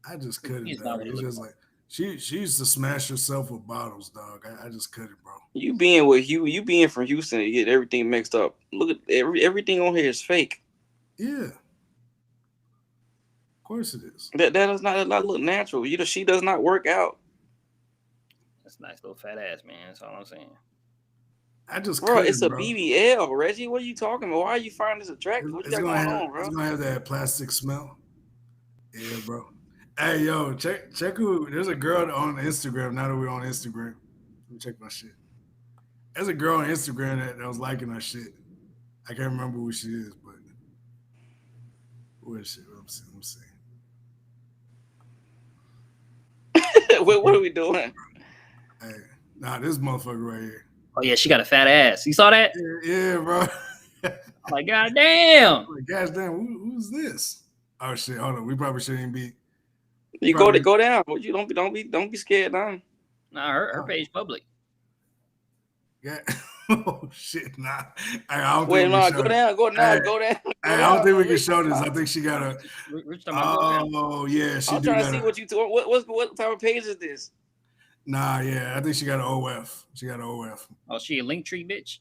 I just couldn't. It's Dog. not what it It's looks just like she used to smash herself with bottles, dog. I just couldn't, bro. You being from Houston, you get everything mixed up. Look at everything on here is fake. Yeah. Of course it is. That does not look natural. She does not work out. That's a nice little fat ass, man. That's all I'm saying. I just bro, couldn't, it's a bro. BBL, Reggie. What are you talking about? Why are you finding this attractive? What you got going on, bro? It's gonna have that plastic smell. Yeah, bro. Hey, yo, check who. There's a girl on Instagram. Now that we're on Instagram, let me check my shit. There's a girl on Instagram that was liking our shit. I can't remember who she is, but where is she? Let me see. What are we doing? Hey, this motherfucker right here. Oh yeah, she got a fat ass. You saw that? Yeah, bro. I'm like, God damn. Like, gosh damn, who's this? Oh shit, hold on. We probably shouldn't be. You go down. You don't be scared now. Nah, her page public. Yeah. Oh shit, nah. I don't Wait, think no, go down. Go down. I don't think we can show this. I think she got a. Oh yeah, she. I'm trying to see what you told. What type of page is this? Nah, yeah, I think she got an OF. She got an OF. Oh, she a link tree bitch?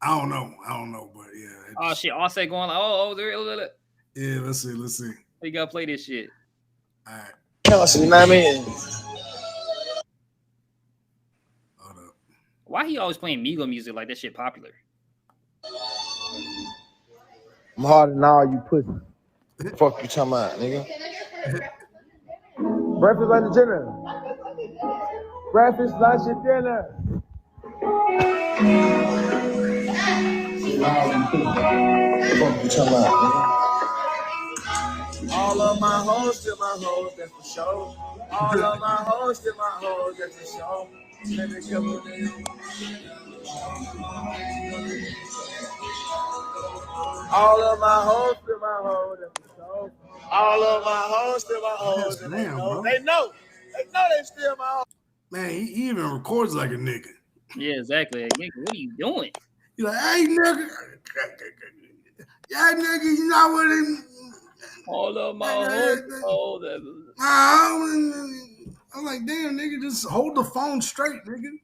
I don't know, but yeah. Oh shit, Offset going like, there. Yeah, let's see. You gotta play this shit. All right. You know what I mean? Hold up. Why he always playing Migo music like that shit popular? I'm harder than all you pussy. Fuck you talking about, nigga. Breakfast, lunch, and dinner. Breakfast, lunch, and dinner. Fuck you talking about, nigga. All of my hoes, still my hoes, that's for sure. All of my hoes, still my hoes, that's for sure. Let me come on in. All of my hoes, still my hoes, that's for sure. All of my hoes, still my hoes, and they know. They know they still my hoes. Man, he even records like a nigga. Yeah, exactly. Like, nigga, what are you doing? He's like, hey, nigga. Yeah, nigga, you know what it. All of my hoes. I'm like, damn, nigga, just hold the phone straight, nigga.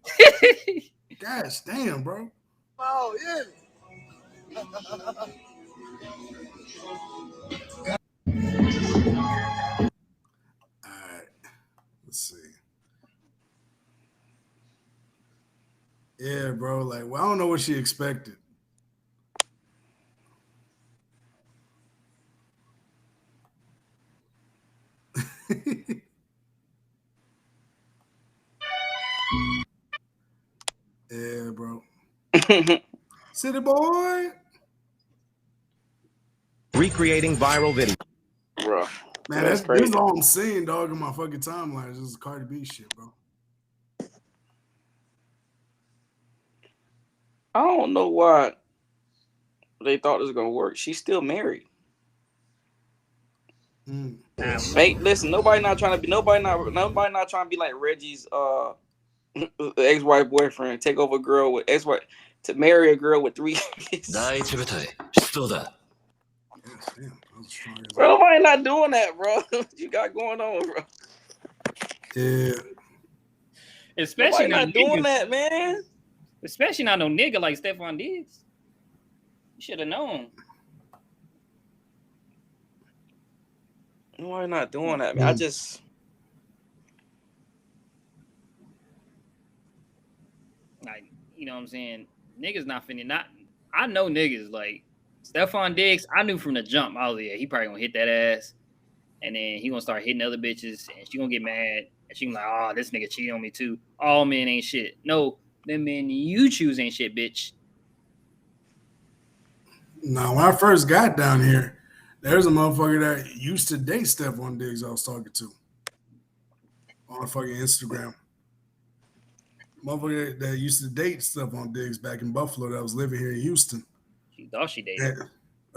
Gosh, damn, bro. Oh, yeah. All right, let's see. Yeah, bro. Like, well, I don't know what she expected. Yeah, bro. City boy. Recreating viral video. Bro. Man, this is all I'm seeing, dog, in my fucking timeline. This is Cardi B shit, bro. I don't know why they thought this was gonna work. She's still married. Hey, listen, nobody not trying to be like Reggie's ex-wife boyfriend, take over a girl with ex-wife to marry a girl with 3 kids. Bro, nobody not doing that, bro. What you got going on, bro? Yeah. Especially nobody not doing that, man. Especially not no nigga like Stephon Diggs. You should have known. Nobody not doing that, man. I just like, you know what I'm saying? Niggas not finna not. I know niggas like Stephon Diggs. I knew from the jump. I was like, yeah, he probably gonna hit that ass, and then he gonna start hitting other bitches, and she gonna get mad, and she gonna like, oh, this nigga cheated on me too. All men ain't shit. No, them men you choose ain't shit, bitch. No, when I first got down here, there's a motherfucker that used to date Stephon Diggs I was talking to on fucking Instagram. Motherfucker that used to date Stephon Diggs back in Buffalo that was living here in Houston. She thought she dated.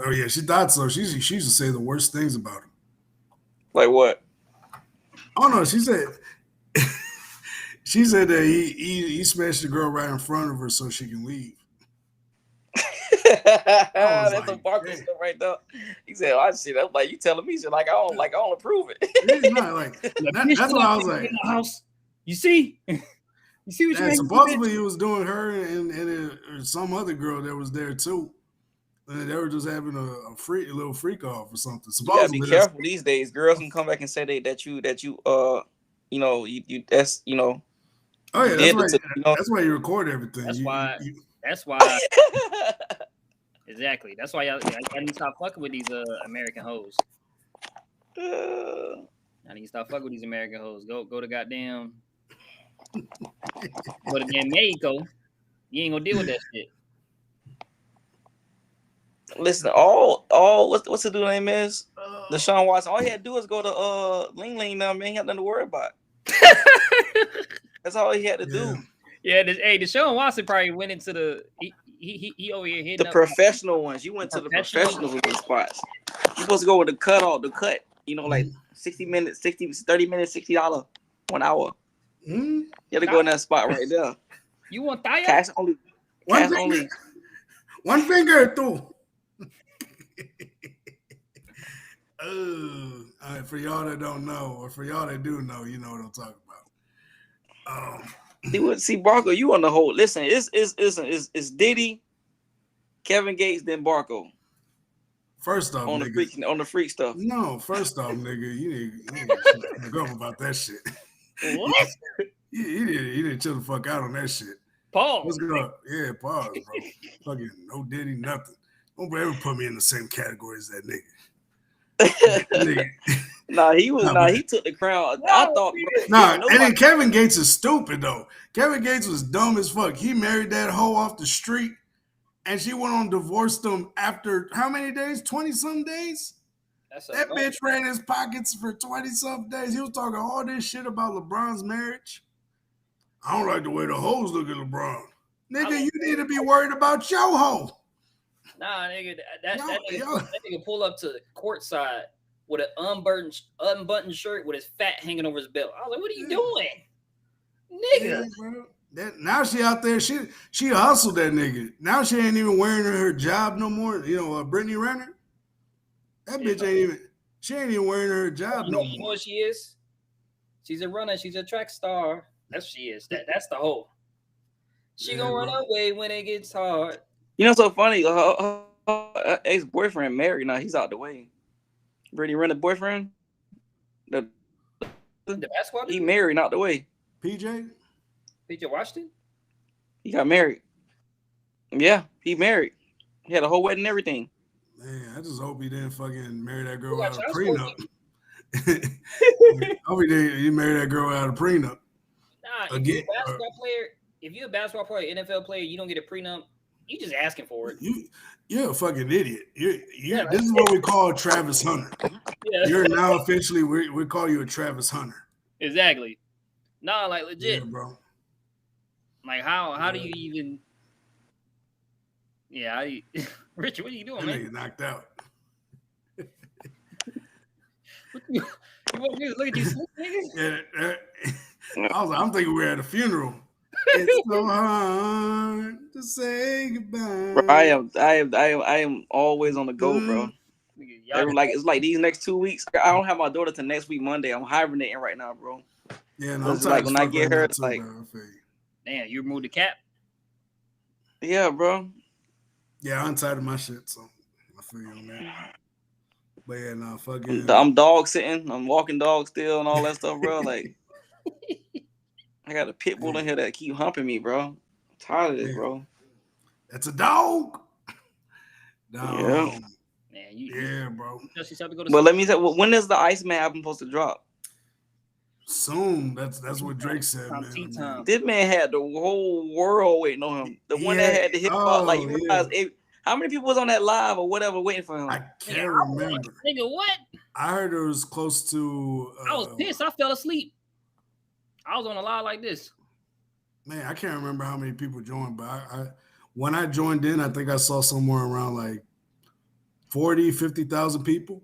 Oh yeah, she thought so. She used to say the worst things about him. like what? Oh no, she said that he smashed the girl right in front of her so she can leave. That's like, a Barker stuff right there. He said, "I see that." Like you telling me, so like I don't approve it. It's not like that's what I was like. In the house. You see, you see what you mean? Supposedly he was doing her and some other girl that was there too. And they were just having a little freak off or something. Supposedly, you gotta be careful these days. Girls can come back and say that you that's you know. Oh yeah, that's why. That's why you record everything. That's why. Exactly. That's why y'all need to stop fucking with these American hoes. I need to stop fucking with these American hoes. Go to goddamn. Go to damn Mexico. You ain't gonna deal with that shit. Listen, what's the dude name is? Deshaun Watson. All he had to do is go to Ling Ling now, man. He had nothing to worry about. That's all he had to do. Yeah, Deshaun Watson probably went into the he over here hitting the professional ones. You went to the professional spots. You're supposed to go with the cut, like 30 minutes, $60 1 hour. You had to go in that spot right there. You want that? Cash only. One finger too. For y'all that don't know, or for y'all that do know, you know what I'm talking about. See, Barco, you on the whole. Listen, it's Diddy, Kevin Gates, then Barco. First off, on the freak stuff. No, first off, nigga, you need to go about that shit. What? You need to chill the fuck out on that shit. Pause. What's good? Yeah, pause, bro. Fucking no Diddy, nothing. Don't ever put me in the same category as that nigga. He took the crown. I thought. And then Kevin Gates is stupid though. Kevin Gates was dumb as fuck. He married that hoe off the street, and she went on divorced him after how many days? 20-some days. That bitch ran his pockets for 20-some days. He was talking all this shit about LeBron's marriage. I don't like the way the hoes look at LeBron. Nigga, you need to be worried about your hoe. Nah, nigga, that nigga pull up to the courtside with an unbuttoned shirt with his fat hanging over his belt. I was like, what are you doing? Nigga. Yeah, now she out there, she hustled that nigga. Now she ain't even wearing her job no more. Brittany Renner. That bitch ain't even wearing her job no more. You know what she is? She's a runner. She's a track star. That's what she is. That's the whole. She gonna run away when it gets hard. You know, so funny. Her ex-boyfriend married now. He's out the way. Brittany Renner boyfriend. The basketball. He married, out the way. PJ Washington. He got married. Yeah, he married. He had a whole wedding and everything. Man, I just hope he didn't fucking marry that girl out of prenup. I hope he married that girl out of prenup. Nah, if you're a basketball player, NFL player, you don't get a prenup. You just asking for it. You're a fucking idiot. This is what we call Travis Hunter. Yeah. You're now officially we call you a Travis Hunter. Exactly. Nah, like legit, yeah, bro. Like how do you even? Yeah, Richard, what are you doing, man? Nigga knocked out. What Look at you, nigga. Yeah, I'm thinking we're at a funeral. It's so hard to say goodbye. I am always on the go, bro. It's like these next 2 weeks. I don't have my daughter till next week Monday. I'm hibernating right now, bro. Yeah, no, I'm like when I get her, too, like, damn, you removed the cap. Yeah, bro. Yeah, I'm tired of my shit, so I feel you on that. But yeah, no, fucking. I'm dog sitting. I'm walking dog still and all that stuff, bro. Like, I got a pit bull in here that keep humping me, bro. I'm tired of this, bro. That's a dog. No. Yeah. Yeah, bro. But let me say, when is the Iceman album supposed to drop? Soon. That's what Drake said, man. This man had the whole world waiting on him. The one that had the hip hop, like, you realize how many people was on that live or whatever waiting for him? I can't remember. Nigga, what? I heard it was close to. I was pissed. I fell asleep. I was on a live like this. Man, I can't remember how many people joined, but I when I joined in, I think I saw somewhere around like 40, 50,000 people.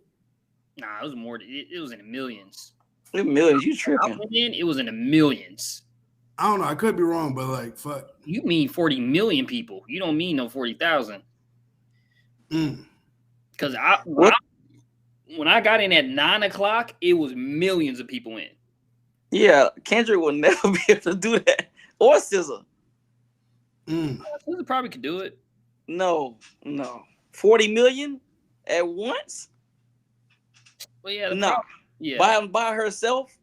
Nah, it was more. It was in the millions. Millions, you tripping? I went in, it was in the millions. I don't know. I could be wrong, but like, fuck. You mean 40 million people? You don't mean no 40,000. Because when I got in at 9 o'clock, it was millions of people in. Yeah, Kendrick will never be able to do that, or SZA. SZA probably could do it. No, 40 million at once. Well, yeah, no. Yeah. By herself?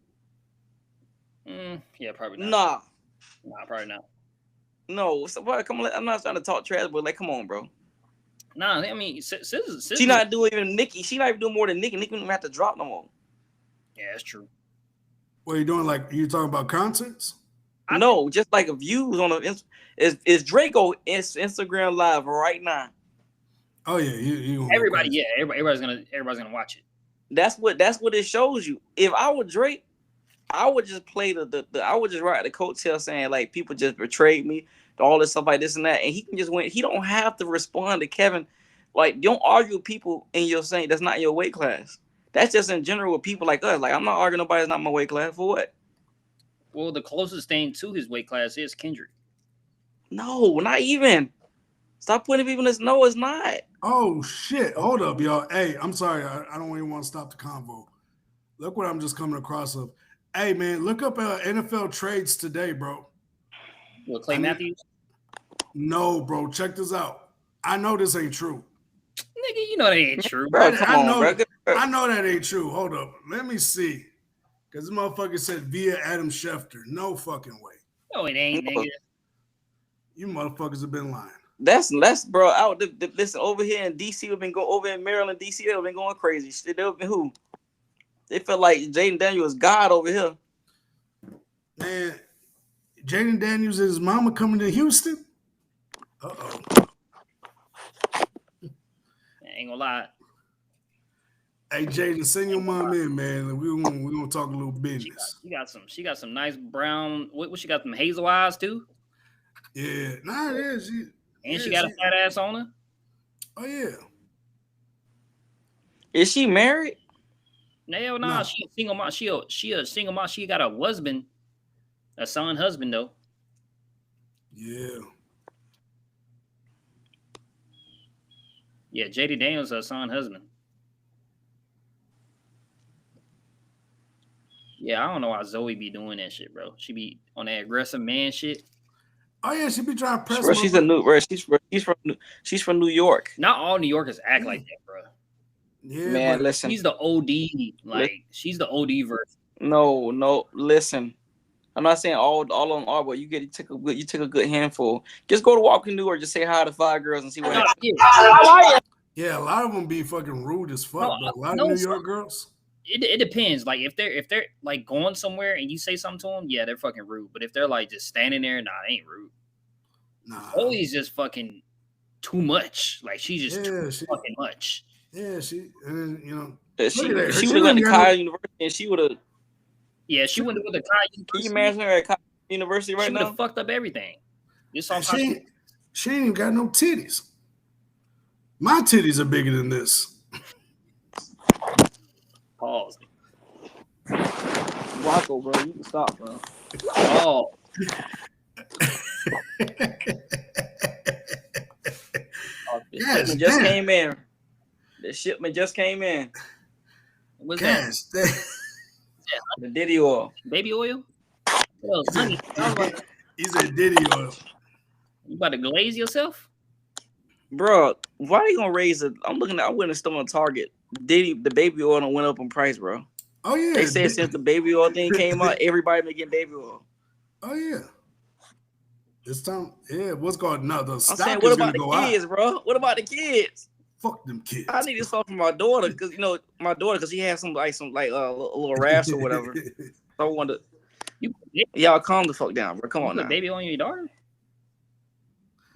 Yeah, probably not. Nah, probably not. No, so come on. I'm not trying to talk trash, but like, come on, bro. Nah, I mean, SZA. She not doing even Nicki. She not even doing more than Nicki. Nicki don't have to drop no more. Yeah, that's true. What are you doing? Like, you talking about concerts? No, just like views on the is Draco Instagram live right now. Oh yeah, everybody's gonna watch it. That's what it shows you. If I were Drake, I would just play I would just ride the coattail saying like people just betrayed me, all this stuff like this and that, and he can just win. He don't have to respond to Kevin. Like, don't argue with people in your saying that's not your weight class. That's just in general with people like us. Like, I'm not arguing nobody that's not my weight class for what? Well, the closest thing to his weight class is Kendrick. No, not even. Stop putting people in this. No, it's not. Oh shit! Hold up, y'all. Hey, I'm sorry. I don't even want to stop the convo. Look what I'm just coming across of. Hey man, look up NFL trades today, bro. What, Clay Matthews? No, bro. Check this out. I know this ain't true. Nigga, you know that ain't true. Bro, I know that ain't true. Hold up. Let me see. Because this motherfucker said via Adam Schefter. No fucking way. No, it ain't, nigga. You motherfuckers have been lying. That's bro. Listen, over here in DC, we've been over in Maryland, DC, they've been going crazy. Shit, they've been who? They felt like Jaden Daniels is God over here. Man, Jaden Daniels and his mama coming to Houston? Uh-oh. I ain't gonna lie. Hey, Jaden, send your mom in, man. We're gonna talk a little business. She got some nice brown. What she got? Some hazel eyes too. Yeah, nah, it is. She got a fat ass on her. Oh yeah. Is she married? No, nah. She a single mom. She a single mom. She got a husband, a son husband though. Yeah. Yeah, JD Daniels, her son husband. Yeah, I don't know why Zoe be doing that shit, bro. She be on that aggressive man shit. Oh yeah, she be trying to press. Bro, she's from New York. Not all New Yorkers act like that, bro. Yeah, man, listen. She's the OD, she's the OD version. No, listen. I'm not saying all of them are, but you took a good handful. Just go to Walking New or just say hi to 5 girls and see what happens. Yeah, a lot of them be fucking rude as fuck. A lot of New York girls. It depends. Like if they're like going somewhere and you say something to them, yeah, they're fucking rude. But if they're like just standing there, nah, they ain't rude. Nah, Zoe's just fucking too much. Like she's just too fucking much. Yeah, she and you know she would have went to Kyle University and she would have. Yeah, she went to the Kyle University. Can you imagine her at Kyle University right now? She would have fucked up everything. She ain't even got no titties. My titties are bigger than this. Pause. Flacco, bro. You can stop, bro. Oh. The shipment just came in. The shipment just came in. What's that? The Diddy oil. Baby oil? Well, honey. He said Diddy oil. You about to glaze yourself? Bro, why are you gonna raise it? I went to the store on Target. Diddy, the baby oil went up in price, bro. Oh yeah. They said since the baby oil thing came out, everybody been getting baby oil. Oh yeah. This time, yeah, what's going on? The stock I'm saying, what about the kids, bro? What about the kids? Fuck them kids. I need this stuff for my daughter because she has some a little rash or whatever. So I wanted y'all calm the fuck down, bro. Come on now. Baby on your daughter?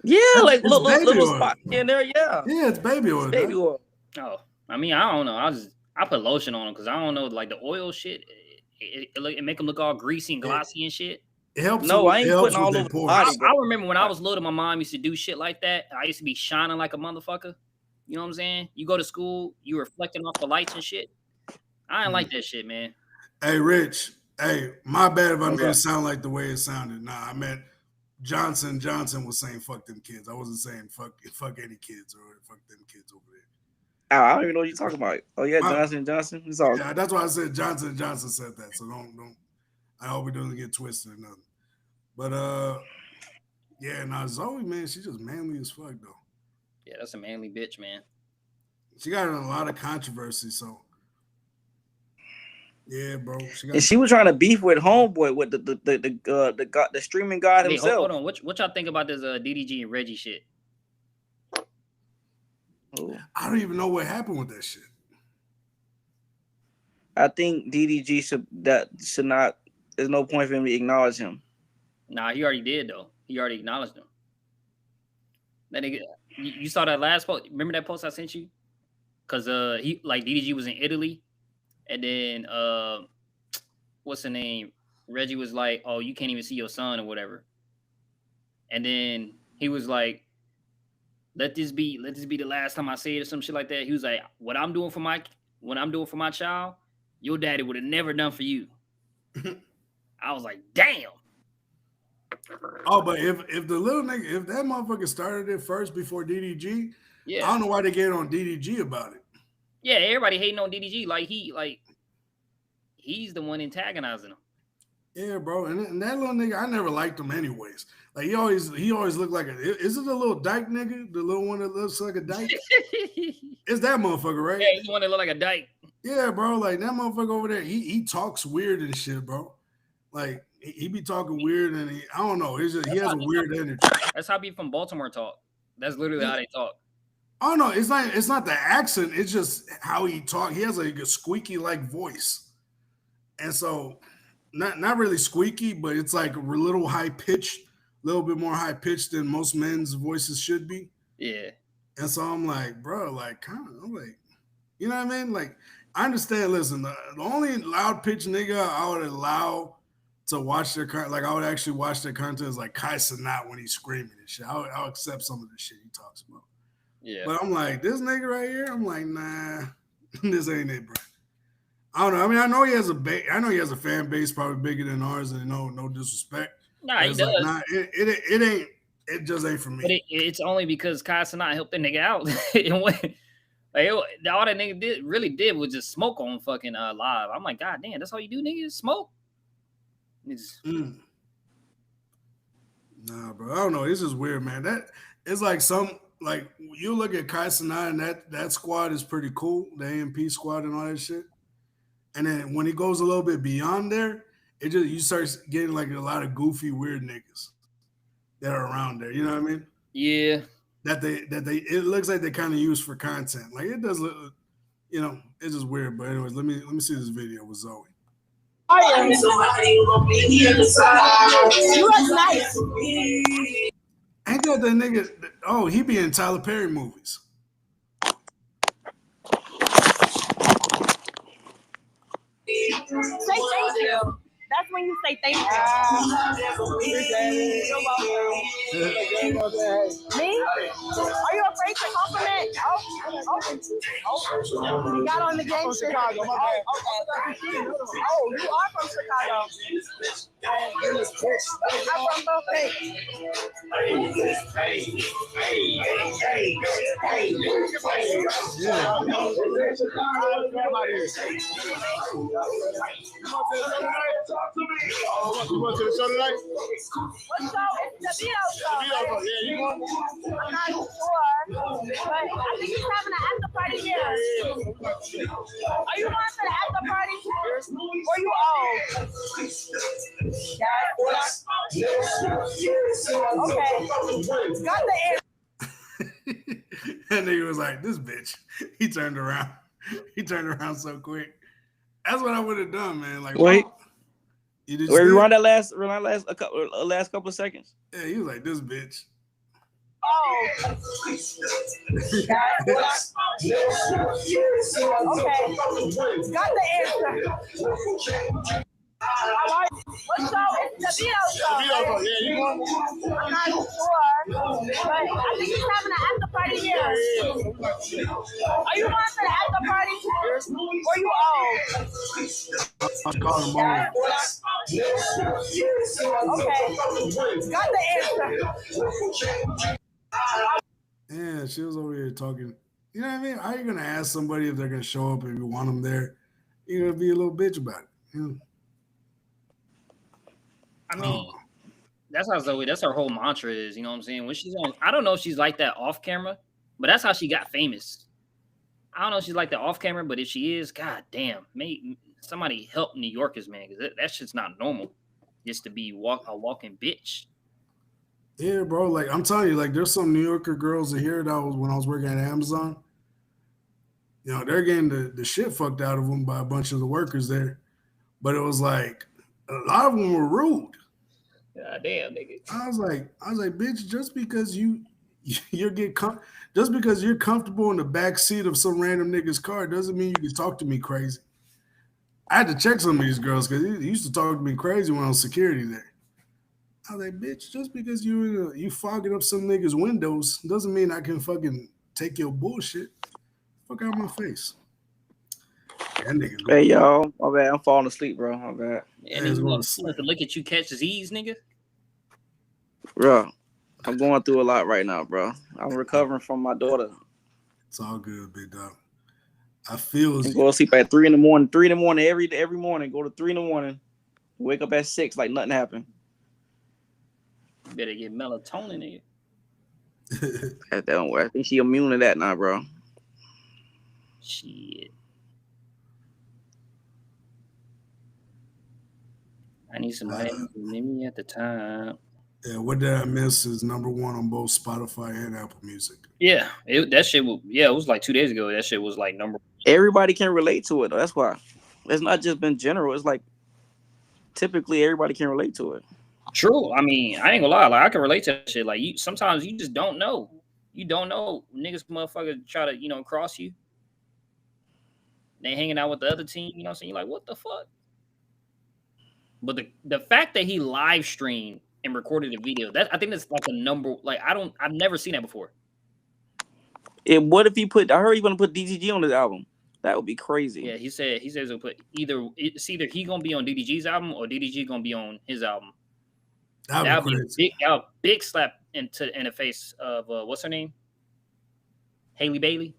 Yeah, like little spot in there. Yeah, it's baby oil. Baby oil. Oh, I mean, I don't know. I put lotion on them because I don't know, like the oil shit. It make them look all greasy and glossy and shit. It helps. No, I ain't putting all over the body. I remember when I was little, my mom used to do shit like that. I used to be shining like a motherfucker. You know what I'm saying? You go to school, you reflecting off the lights and shit. I ain't like that shit, man. Hey, Rich. Hey, my bad if I made it sound like the way it sounded. Nah, I meant Johnson was saying fuck them kids. I wasn't saying fuck any kids or fuck them kids over there. Oh, I don't even know what you're talking about. Oh yeah, Johnson. It's all yeah, that's why I said Johnson said that. So don't. I hope we don't get twisted or nothing. But yeah, now Zoe, man, she's just manly as fuck though. Yeah, that's a manly bitch, man. She got in a lot of controversy, so yeah, bro. She was trying to beef with Homeboy, with the streaming god himself. Hold on, what y'all think about this DDG and Reggie shit? Oh. I don't even know what happened with that shit. I think DDG should not. There's no point for him to acknowledge him. Nah, he already did though. He already acknowledged him. That nigga, you saw that last post? Remember that post I sent you? Cause he like DDG was in Italy, and then what's the name? Reggie was like, "Oh, you can't even see your son or whatever," and then he was like, let this be the last time I say it or some shit like that. He was like, what I'm doing for my child, your daddy would have never done for you. I was like, damn. Oh, but if the little nigga, if that motherfucker started it first before DDG, I don't know why they get on DDG about it. Yeah, everybody hating on DDG he's the one antagonizing him. Yeah, bro, and that little nigga, I never liked him anyways. Like he always looked like is it the little dyke nigga, the little one that looks like a dyke? It's that motherfucker, right? Yeah, he's the one that look like a dyke. Yeah, bro, like that motherfucker over there, he talks weird and shit, bro. Like he be talking weird, and I don't know. It's just he has a weird energy. That's how people from Baltimore talk. That's literally how they talk. Oh no, it's not the accent. It's just how he talk. He has like a squeaky like voice, and so not really squeaky, but it's like a little high pitched, a little bit more high pitched than most men's voices should be. Yeah. And so I'm like, bro, like kind of, I'm like, you know what I mean? Like I understand. Listen, the only loud pitched nigga I would allow to watch their content, like I would actually watch their content is like Kai Cenat when he's screaming and shit. I'll accept some of the shit he talks about. Yeah. But I'm like, this nigga right here, I'm like, nah, this ain't it, bro. I don't know. I mean, I know he has a fan base probably bigger than ours, and no disrespect. Nah, he does. Like, nah, it ain't. It just ain't for me. But it's only because Kai Cenat helped that nigga out. And when, like, all that nigga really did was just smoke on fucking live. I'm like, God damn, that's all you do, nigga, is smoke. Nah, bro. I don't know. This is weird, man. That it's like like you look at Kai Cenat and that squad is pretty cool, the AMP squad and all that shit. And then when he goes a little bit beyond there, you start getting like a lot of goofy, weird niggas that are around there. You know what I mean? Yeah. That it looks like they kind of use for content. Like it does look, you know, it's just weird. But anyways, let me see this video with Zoe. I am somebody who gonna be here beside you. Look nice. Ain't that the nigga? Oh, he be in Tyler Perry movies. Say thank you. That's when you say thank you. You're welcome. Me? Are you afraid to compliment? Oh. You got on the game shit. Chicago, my bad. Okay. Oh, you are from Chicago. I'm from Buffalo. You want to the show tonight? What show? It's the Vito show. Yeah, you going? I'm not sure, but I think he's having an after party here. Are you going to the after party? Or you old? Okay. Got the answer. That nigga was like, this bitch. He turned around. He turned around so quick. That's what I would have done, man. Like, wait. You just run that last couple of seconds. Yeah, he was like, this bitch. Oh. Okay. Got the answer. What show? It's the Vito show. Yeah, you going? I'm not sure, but I think he's having an after party here. Are you going to the after party? Or you old? I'm calling him over. Okay. Got the answer. Yeah, she was over here talking. You know what I mean? How are you going to ask somebody if they're going to show up and you want them there? You're going to be a little bitch about it. You know? I mean, that's how Zoe, that's her whole mantra is, you know what I'm saying? When she's on, I don't know if she's like that off camera, but that's how she got famous. I don't know if she's like that off camera, but if she is, god damn, somebody help New Yorkers, man, because that shit's not normal just to be a walking bitch. Yeah, bro. Like, I'm telling you, like, there's some New Yorker girls in here that was when I was working at Amazon. You know, they're getting the shit fucked out of them by a bunch of the workers there. But it was like, a lot of them were rude. God damn, nigga. I was like, bitch, just because just because you're comfortable in the back seat of some random nigga's car doesn't mean you can talk to me crazy. I had to check some of these girls because he used to talk to me crazy when I was security there. I was like, bitch, just because you fogging up some niggas' windows doesn't mean I can fucking take your bullshit. Fuck out my face. Hey, y'all. My bad. I'm falling asleep, bro. My bad. Yeah, nigga, want to look at you catch disease, nigga? Bro, I'm going through a lot right now, bro. I'm recovering from my daughter. It's all good, big dog. I feel you. Go to sleep at 3 in the morning. 3 in the morning every morning. Go to 3 in the morning. Wake up at 6 like nothing happened. You better get melatonin in you. Don't worry. I think she immune to that now, bro. Shit. I need somebody to meet me at the time. Yeah, What Did I Miss is #1 on both Spotify and Apple Music. Yeah, it was like 2 days ago. That shit was like #1. Everybody can relate to it, though. That's why. It's not just been general. It's like typically everybody can relate to it. True. I mean, I ain't gonna lie. Like, I can relate to that shit. Like, sometimes you just don't know. You don't know. Niggas motherfucker try to, cross you. They hanging out with the other team, you know what I'm saying? You're like, what the fuck? But the fact that he live streamed and recorded a video, I think that's like a number. Like, I've never seen that before. And what if I heard he gonna put DDG on his album? That would be crazy. Yeah, he says he'll put either he gonna be on DDG's album or DDG gonna be on his album. That would be a big slap in the face of what's her name? Haley Bailey.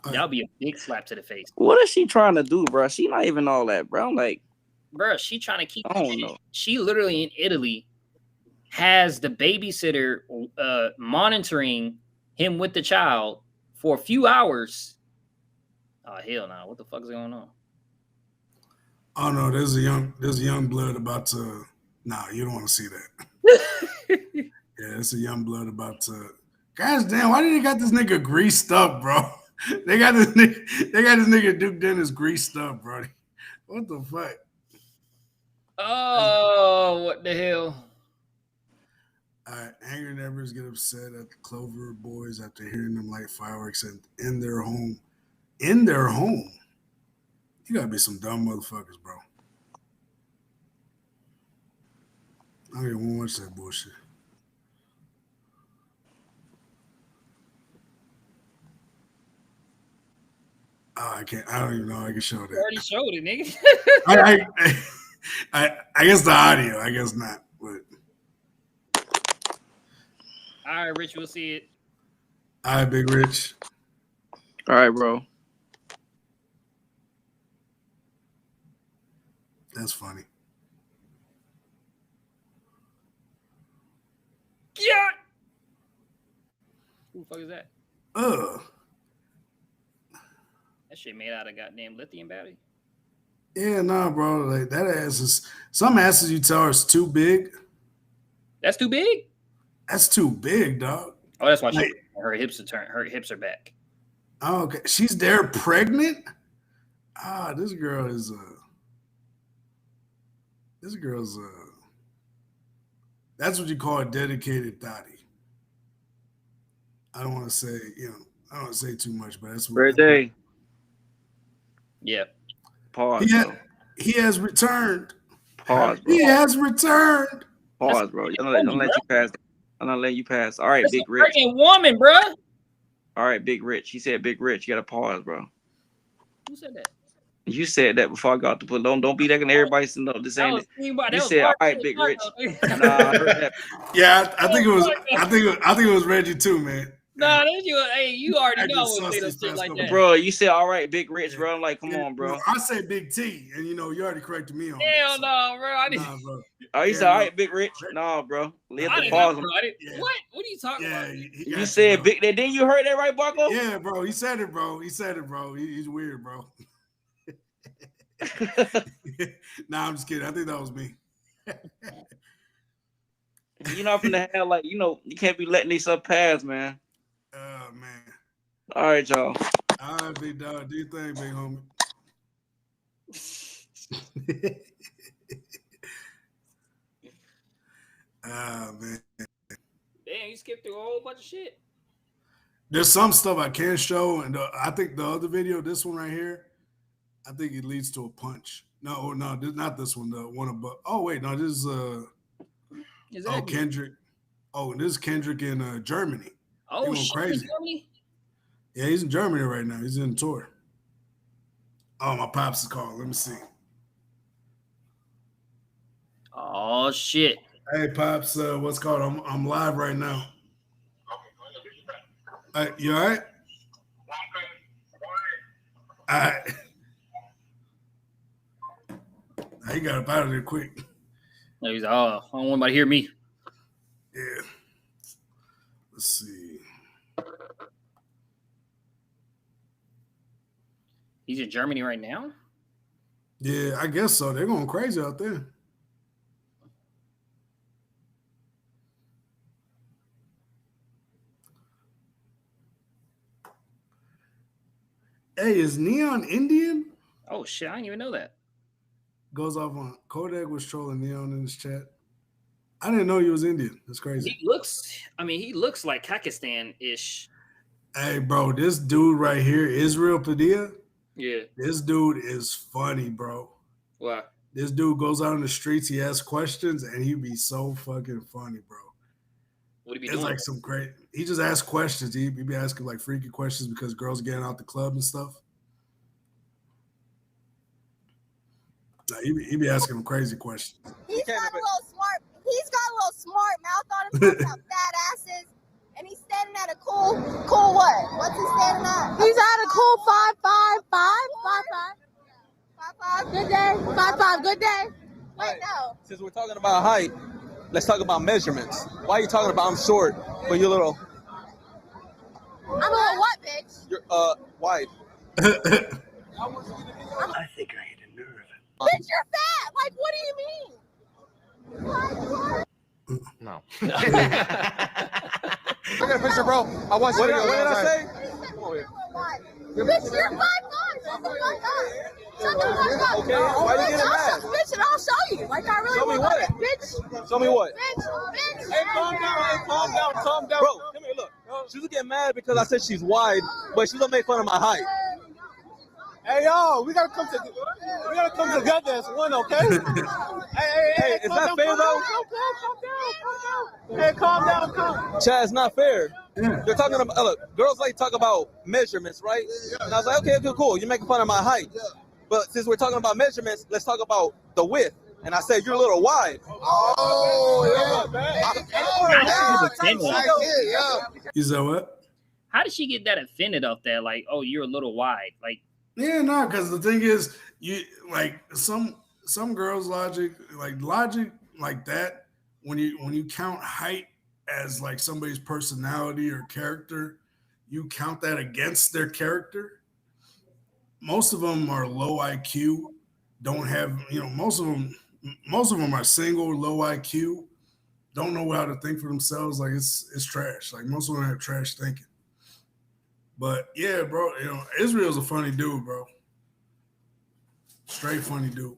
That would be a big slap to the face. What is she trying to do, bro? She not even all that, bro. I'm like, bro, she trying to keep. I don't know. She literally in Italy has the babysitter monitoring him with the child for a few hours. Oh hell no! What the fuck is going on? Oh no, there's a young blood about to. Nah, you don't want to see that. Yeah, it's a young blood about to. Gosh damn, why did they got this nigga greased up, bro? They got this nigga Duke Dennis greased up, bro. What the fuck? Oh, what the hell? All right, angry neighbors get upset at the Clover boys after hearing them light fireworks in their home. In their home? You gotta be some dumb motherfuckers, bro. I don't even watch that bullshit. Oh, I can't. I don't even know how I can show that. You already showed it, nigga. I guess the audio. I guess not. But all right, Rich, we'll see it. All right, Big Rich. All right, bro. That's funny. Yeah. Who the fuck is that? That shit made out of goddamn lithium battery. Yeah, nah, bro. Like that ass is. Some asses you tell is too big. That's too big. That's too big, dog. Oh, that's why her hips are turned. Her hips are back. Oh, okay. She's there pregnant. This girl is This girl's that's what you call a dedicated thotty. I don't want to say, I don't want to say too much, but that's what. Birthday. Yeah. Pause. He has returned. Pause, bro. He has returned. Pause, bro. I'm not let you pass. I'm not letting you pass. All right, that's Big Rich. Freaking woman, bro. All right, Big Rich. He said Big Rich. You got to pause, bro. Who said that? You said that before I got to put. Don't be letting everybody know this ain't it. You said, all right, Big Rich. Nah, I heard that. Yeah, I think it was. I think it was Reggie too, man. Nah, that's you. Hey, you already know what say those shit like that, bro. You said all right, Big Rich, bro. I'm like, come on, bro. I said Big T, and you already corrected me on. Hell no, bro. I didn't. Nah, bro. Oh, you said all right, Big Rich. Nah, bro. Let the pause. What? What are you talking about? You said Big. Then you heard that right, Barco? Yeah, bro. He said it, bro. He's weird, bro. Nah, I'm just kidding. I think that was me. You're not finna have you can't be letting these stuff pass, man. Oh man. All right, y'all. All right, big dog. Do your thing, big homie. Man. Damn, you skipped through a whole bunch of shit. There's some stuff I can show, and I think the other video, this one right here, I think it leads to a punch. No, not this one. The one above. Oh wait, no, this is Kendrick. Oh, this is Kendrick in Germany. Oh, shit, crazy. Germany? Yeah, he's in Germany right now. He's in a tour. Oh, my pops is calling. Let me see. Oh shit. Hey, pops, what's called? I'm live right now. You all right? All right. He got up out of there quick. He's like, I don't want anybody to hear me. Yeah. Let's see. He's in Germany right now? Yeah, I guess so. They're going crazy out there. Hey, is Neon Indian? Oh shit, I didn't even know that. Goes off on Kodak was trolling Neon in his chat. I didn't know he was Indian. That's crazy. He looks like Pakistan-ish. Hey, bro, this dude right here, Israel Padilla. Yeah. This dude is funny, bro. Wow. This dude goes out in the streets, he asks questions, and he be so fucking funny, bro. What he be doing? It's like some great. He just asks questions. He be asking like freaky questions because girls getting out the club and stuff. He be asking them crazy questions. He's got a little smart mouth on him, talking about fat asses, and he's standing at a cool what? What's he standing at? He's at a cool 5'5". Good day. 5'5". Good day. Wait, no. Since we're talking about height, let's talk about measurements. Why are you talking about I'm short, but you're little? I'm a little what, bitch? You're wide. I think I hit a nerve. Bitch, you're fat. Like, what do you mean? No. I got a picture, bro. I watched what did I say? Bitch, you're 5'9". Shut the fuck up. Shut the fuck up. Okay, why you getting mad? Bitch, and I'll show you. Like, I really Show me want what? it, bitch. Show me what? Bitch. Hey, calm down. Bro, come here, look. She's getting mad because I said she's wide, but she's gonna make fun of my height. Hey y'all, we gotta come together as one, okay? hey, is that fair though? Hey, calm down. Chad, it's not fair. Yeah. They're talking about look, girls like talk about measurements, right? And I was like, okay, cool. You're making fun of my height. But since we're talking about measurements, let's talk about the width. And I said, you're a little wide. Oh, yeah. You said what? How did she get that offended off that? Like, oh, you're a little wide. Like, yeah, no, because the thing is, you like some girls' logic like that. When you count height as like somebody's personality or character, you count that against their character. Most of them are low IQ, don't have, most of them are single, low IQ, don't know how to think for themselves. Like it's trash. Like most of them have trash thinking. But yeah, bro, Israel's a funny dude, bro. Straight funny dude.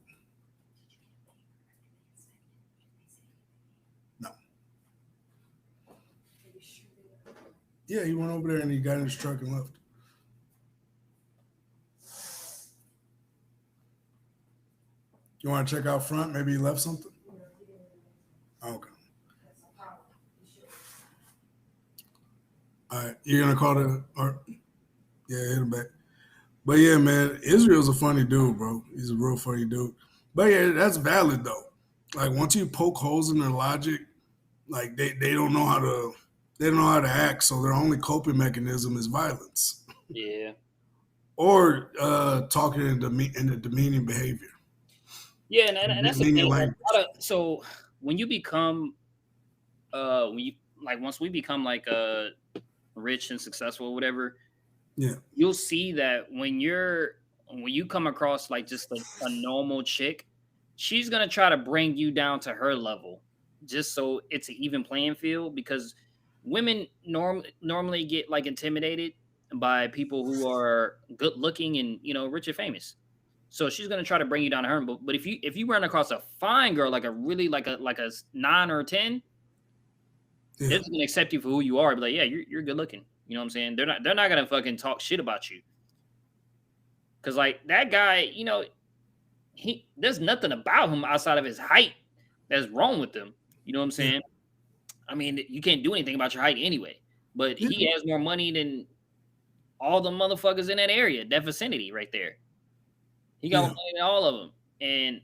No. Yeah, he went over there and he got in his truck and left. You want to check out front? Maybe he left something? Okay. All right. You're going to call yeah, hit him back. But yeah, man, Israel's a funny dude, bro. He's a real funny dude. But yeah, that's valid though. Like once you poke holes in their logic, like they don't know how to act. So their only coping mechanism is violence. Yeah. Or talking in a demeaning behavior. Yeah, and that's the thing. So when you become, once we become like rich and successful, or whatever, yeah, you'll see that when you come across like just a normal chick, she's gonna try to bring you down to her level, just so it's an even playing field. Because women normally get like intimidated by people who are good looking and rich and famous. So she's gonna try to bring you down to her. But if you run across a fine girl, like a 9 or a 10, they're just gonna accept you for who you are. Be like, yeah, you're good looking. You know what I'm saying? They're not gonna fucking talk shit about you. Cause like that guy, there's nothing about him outside of his height that's wrong with him. You know what I'm saying? I mean, you can't do anything about your height anyway. But he has more money than all the motherfuckers in that area, that vicinity right there. He got more money than all of them. And,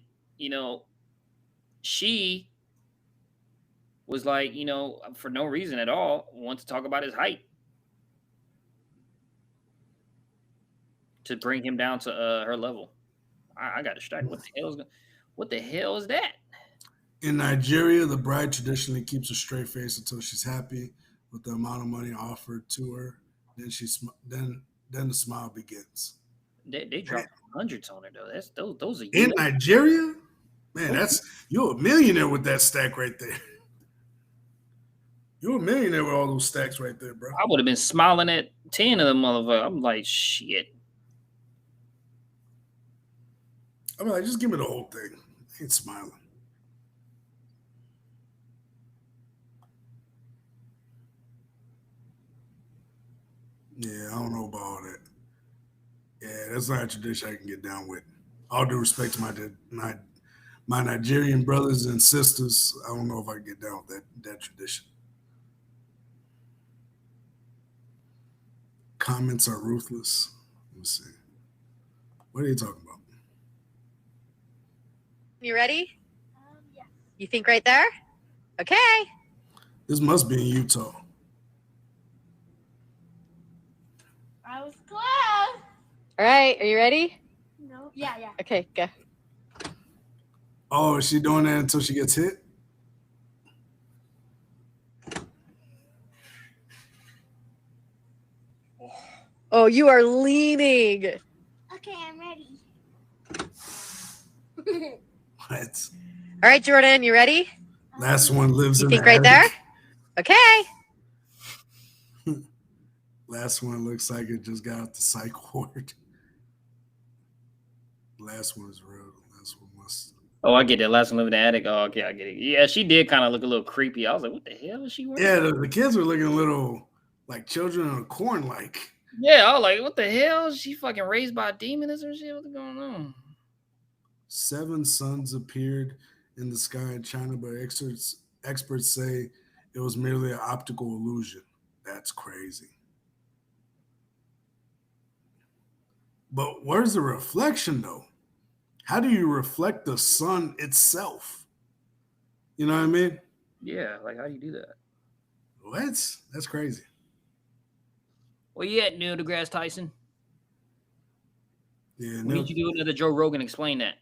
she was like, for no reason at all, wants to talk about his height. To bring him down to her level. I got distracted. What the hell is that? In Nigeria, the bride traditionally keeps a straight face until she's happy with the amount of money offered to her. Then the smile begins. They dropped hundreds on her though. Those are in Nigeria, man. You're a millionaire with that stack right there. You're a millionaire with all those stacks right there, bro. I would have been smiling at 10 of them motherfuckers. I'm like, shit. I'm like, just give me the whole thing. I ain't smiling. Yeah, I don't know about all that. Yeah, that's not a tradition I can get down with. All due respect to my Nigerian brothers and sisters, I don't know if I can get down with that tradition. Comments are ruthless. Let me see. What are you talking about? You ready? Yeah. You think right there? Okay. This must be in Utah. I was close. All right. Are you ready? No. Yeah. Okay, go. Oh, is she doing that until she gets hit? Oh, you are leaning. Okay, I'm ready. What? All right, Jordan, you ready? Last one lives you in think the right attic. There? Okay. Last one looks like it just got out the psych ward. Last one is real. Last one must. Oh, I get that. Last one live in the attic. Oh, okay, I get it. Yeah, she did kind of look a little creepy. I was like, what the hell is she wearing? Yeah, the kids were looking a little like children of corn, like. Yeah, I was like, what the hell? Is she fucking raised by a demon or some shit? What's going on? 7 suns appeared in the sky in China, but experts say it was merely an optical illusion. That's crazy. But where's the reflection though? How do you reflect the sun itself? You know what I mean? Yeah, like how do you do that? What? That's crazy. Where you at, Neil deGrasse Tyson? Yeah, We need you to do another Joe Rogan explain that.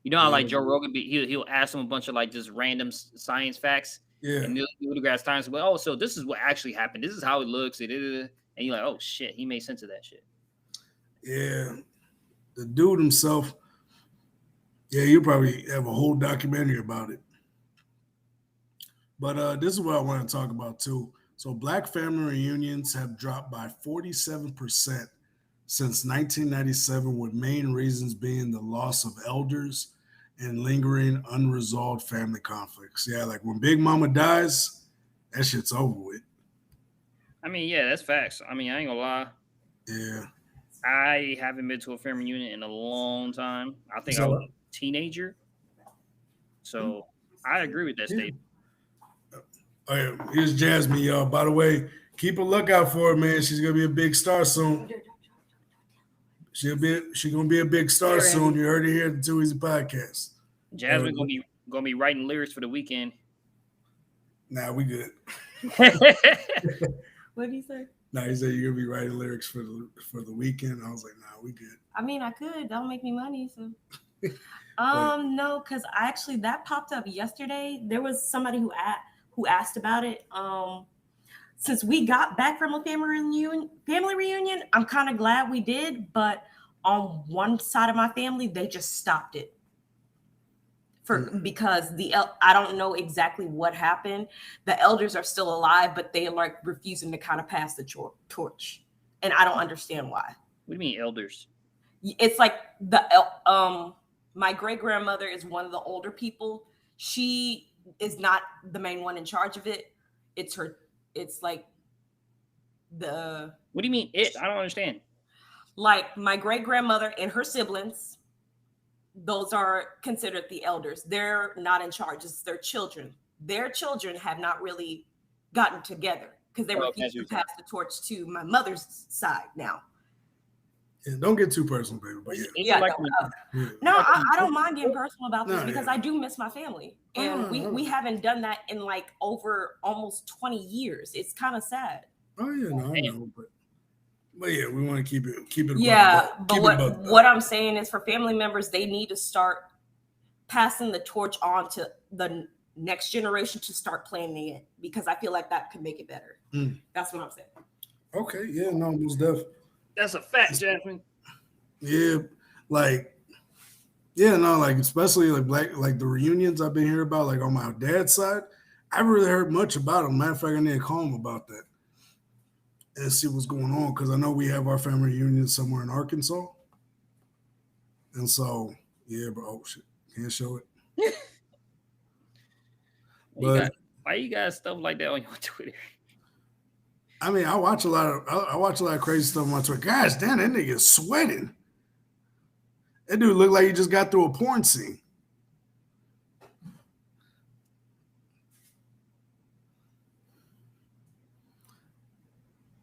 You know how like Joe Yeah. Rogan he'll ask him a bunch of like just random science facts. Yeah. And Neil deGrasse Tyson, well, oh, so this is what actually happened. This is how it looks. And you're like, oh shit, he made sense of that shit. Yeah. The dude himself, yeah, you probably have a whole documentary about it. But this is what I want to talk about too. So Black family reunions have dropped by 47% since 1997, with main reasons being the loss of elders and lingering unresolved family conflicts. Yeah, like when Big Mama dies, that shit's over with. I mean, yeah, that's facts. I mean, I ain't gonna lie. Yeah. I haven't been to a family reunion in a long time. I think I was a teenager. So I agree with that statement. Oh, yeah. Here's Jasmine, y'all. By the way, keep a lookout for her, man. She's gonna be a big star soon. She's gonna be a big star soon. You heard it here at the Too Easy Podcast. Jasmine gonna be writing lyrics for the weekend. Nah, we good. What did he say? Nah, he said you're gonna be writing lyrics for the weekend. I was like, nah, we good. I mean, I could. That'll make me money. So, no, because that popped up yesterday. There was somebody who asked about it. Since we got back from a family reunion, I'm kind of glad we did. But on one side of my family, they just stopped it because I don't know exactly what happened. The elders are still alive, but they are like refusing to kind of pass the torch, and I don't understand why. What do you mean elders? It's like my great grandmother is one of the older people. She is not the main one in charge of it. It's her. It's like the. What do you mean it? I don't understand. Like my great grandmother and her siblings, those are considered the elders. They're not in charge. It's their children. Their children have not really gotten together because they refuse to pass the torch to my mother's side now. Yeah, don't get too personal, baby. But no, I don't mind getting personal about this because I do miss my family, and we haven't done that in like over almost 20 years. It's kind of sad. Oh yeah, no, I know, but yeah, we want to keep it. Yeah, but what I'm saying is, for family members, they need to start passing the torch on to the next generation to start planning it, because I feel like that could make it better. That's what I'm saying. Okay, yeah, no, most definitely. That's a fact, Jasmine. Yeah, especially like the reunions I've been hearing about, like on my dad's side, I haven't really heard much about them. Matter of fact, I need to call him about that and see what's going on, because I know we have our family reunion somewhere in Arkansas, and so yeah, bro, oh shit, can't show it. Why you got stuff like that on your Twitter? I mean, I watch a lot of crazy stuff on my Twitter. Gosh, damn, that nigga's sweating. That dude looked like he just got through a porn scene.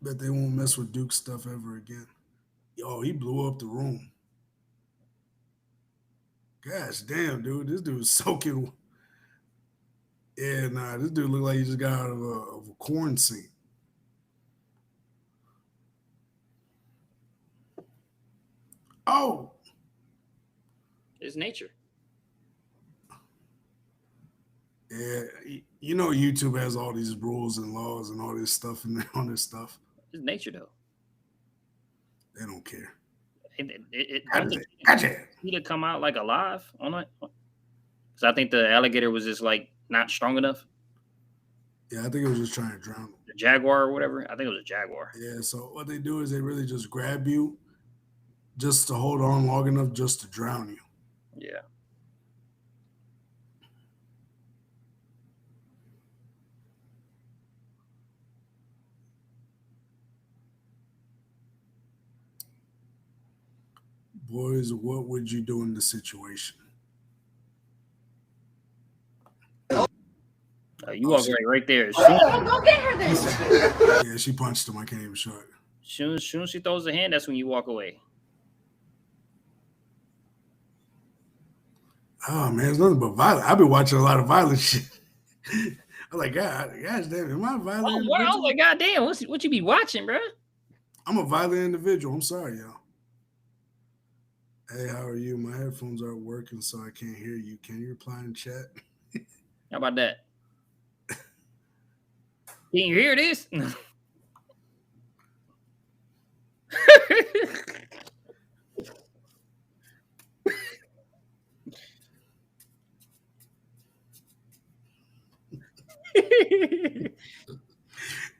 Bet they won't mess with Duke's stuff ever again. Yo, he blew up the room. Gosh, damn, dude, this dude's soaking. Yeah, nah, this dude looked like he just got out of a corn scene. Oh, it's nature. Yeah, you know YouTube has all these rules and laws and all this stuff and all this stuff. It's nature, though. They don't care. He'd have come out like alive on it, because I think the alligator was just like not strong enough. Yeah, I think it was just trying to drown him. The jaguar or whatever. I think it was a jaguar. Yeah, so what they do is they really just grab you just to hold on long enough just to drown you. Yeah. boys, what would you do in this situation? You walk away right there. Go get her then. Yeah, she punched him. I can't even show it. Soon as she throws a hand, that's when you walk away. Oh man, it's nothing but violent. I've been watching a lot of violent shit. I'm like, gosh damn, am I violent? I was like, God damn, what you be watching, bro? I'm a violent individual. I'm sorry, y'all. Hey, how are you? My headphones aren't working, so I can't hear you. Can you reply in chat? How about that? Can you hear this?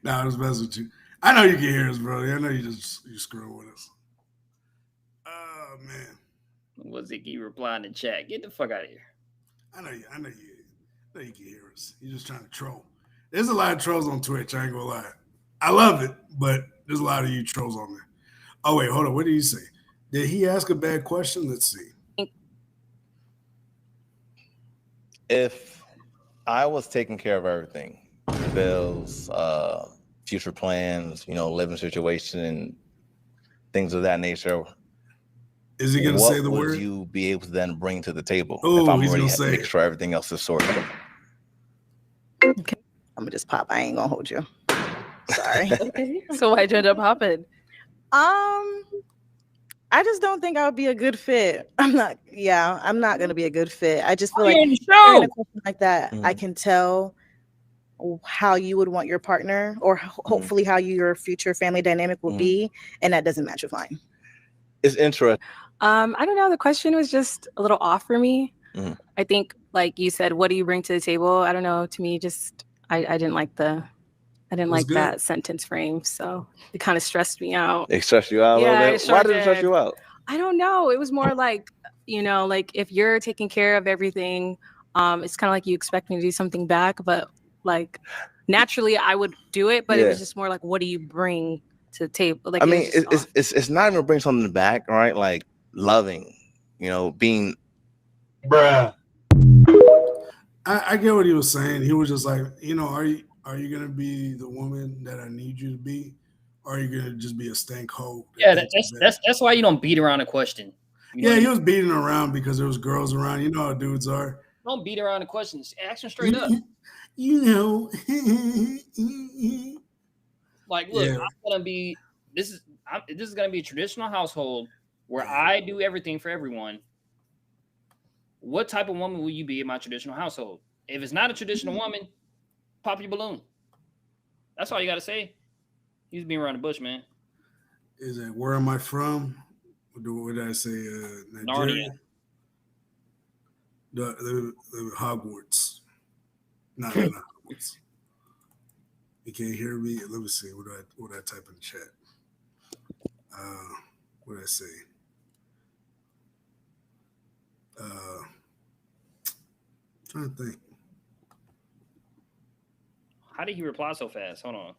Nah, I was messing with you. I know you can hear us, bro. I know you screwing with us. Oh man. What's it keep replying in chat? Get the fuck out of here. I know you can hear us. You're just trying to troll. There's a lot of trolls on Twitch, I ain't gonna lie. I love it, but there's a lot of you trolls on there. Oh wait, hold on. What did he say? Did he ask a bad question? Let's see. If I was taking care of everything, bills, future plans, living situation, and things of that nature. Is he going to say the word? What would you be able to then bring to the table if I'm already to make sure everything else is sorted? Okay. I'm going to just pop. I ain't going to hold you. Sorry. Okay. So why'd you end up hopping? I just don't think I would be a good fit. I'm not going to be a good fit. I just feel like in a question like that, I can tell how you would want your partner or hopefully how your future family dynamic will be. And that doesn't match with mine. It's interesting. I don't know. The question was just a little off for me. I think, like you said, what do you bring to the table? I don't know. To me, just I didn't like that sentence frame. So it kind of stressed me out. It stressed you out a little bit? Why did it stress you out? I don't know. It was more like, like if you're taking care of everything, it's kind of like you expect me to do something back. But like naturally, I would do it. But it was just more like, what do you bring to the table? Like, I mean, it's not even bring something back, right? Like loving, being. Bruh. I get what he was saying. He was just like, are you gonna be the woman that I need you to be, or are you gonna just be a stank hoe? Yeah, that's why you don't beat around a question. He was beating around because there was girls around. You know how dudes are. Don't beat around the questions. Ask them straight up. Like, look, I'm gonna be. This is gonna be a traditional household where I do everything for everyone. What type of woman will you be in my traditional household? If it's not a traditional woman, pop your balloon. That's all you got to say. He's being around the bush, man. Is it where am I from? What did I say? Nigeria? The Hogwarts. No, Hogwarts. You can't hear me? Let me see. What I type in the chat? What did I say? Trying to think. How did he reply so fast? Hold on.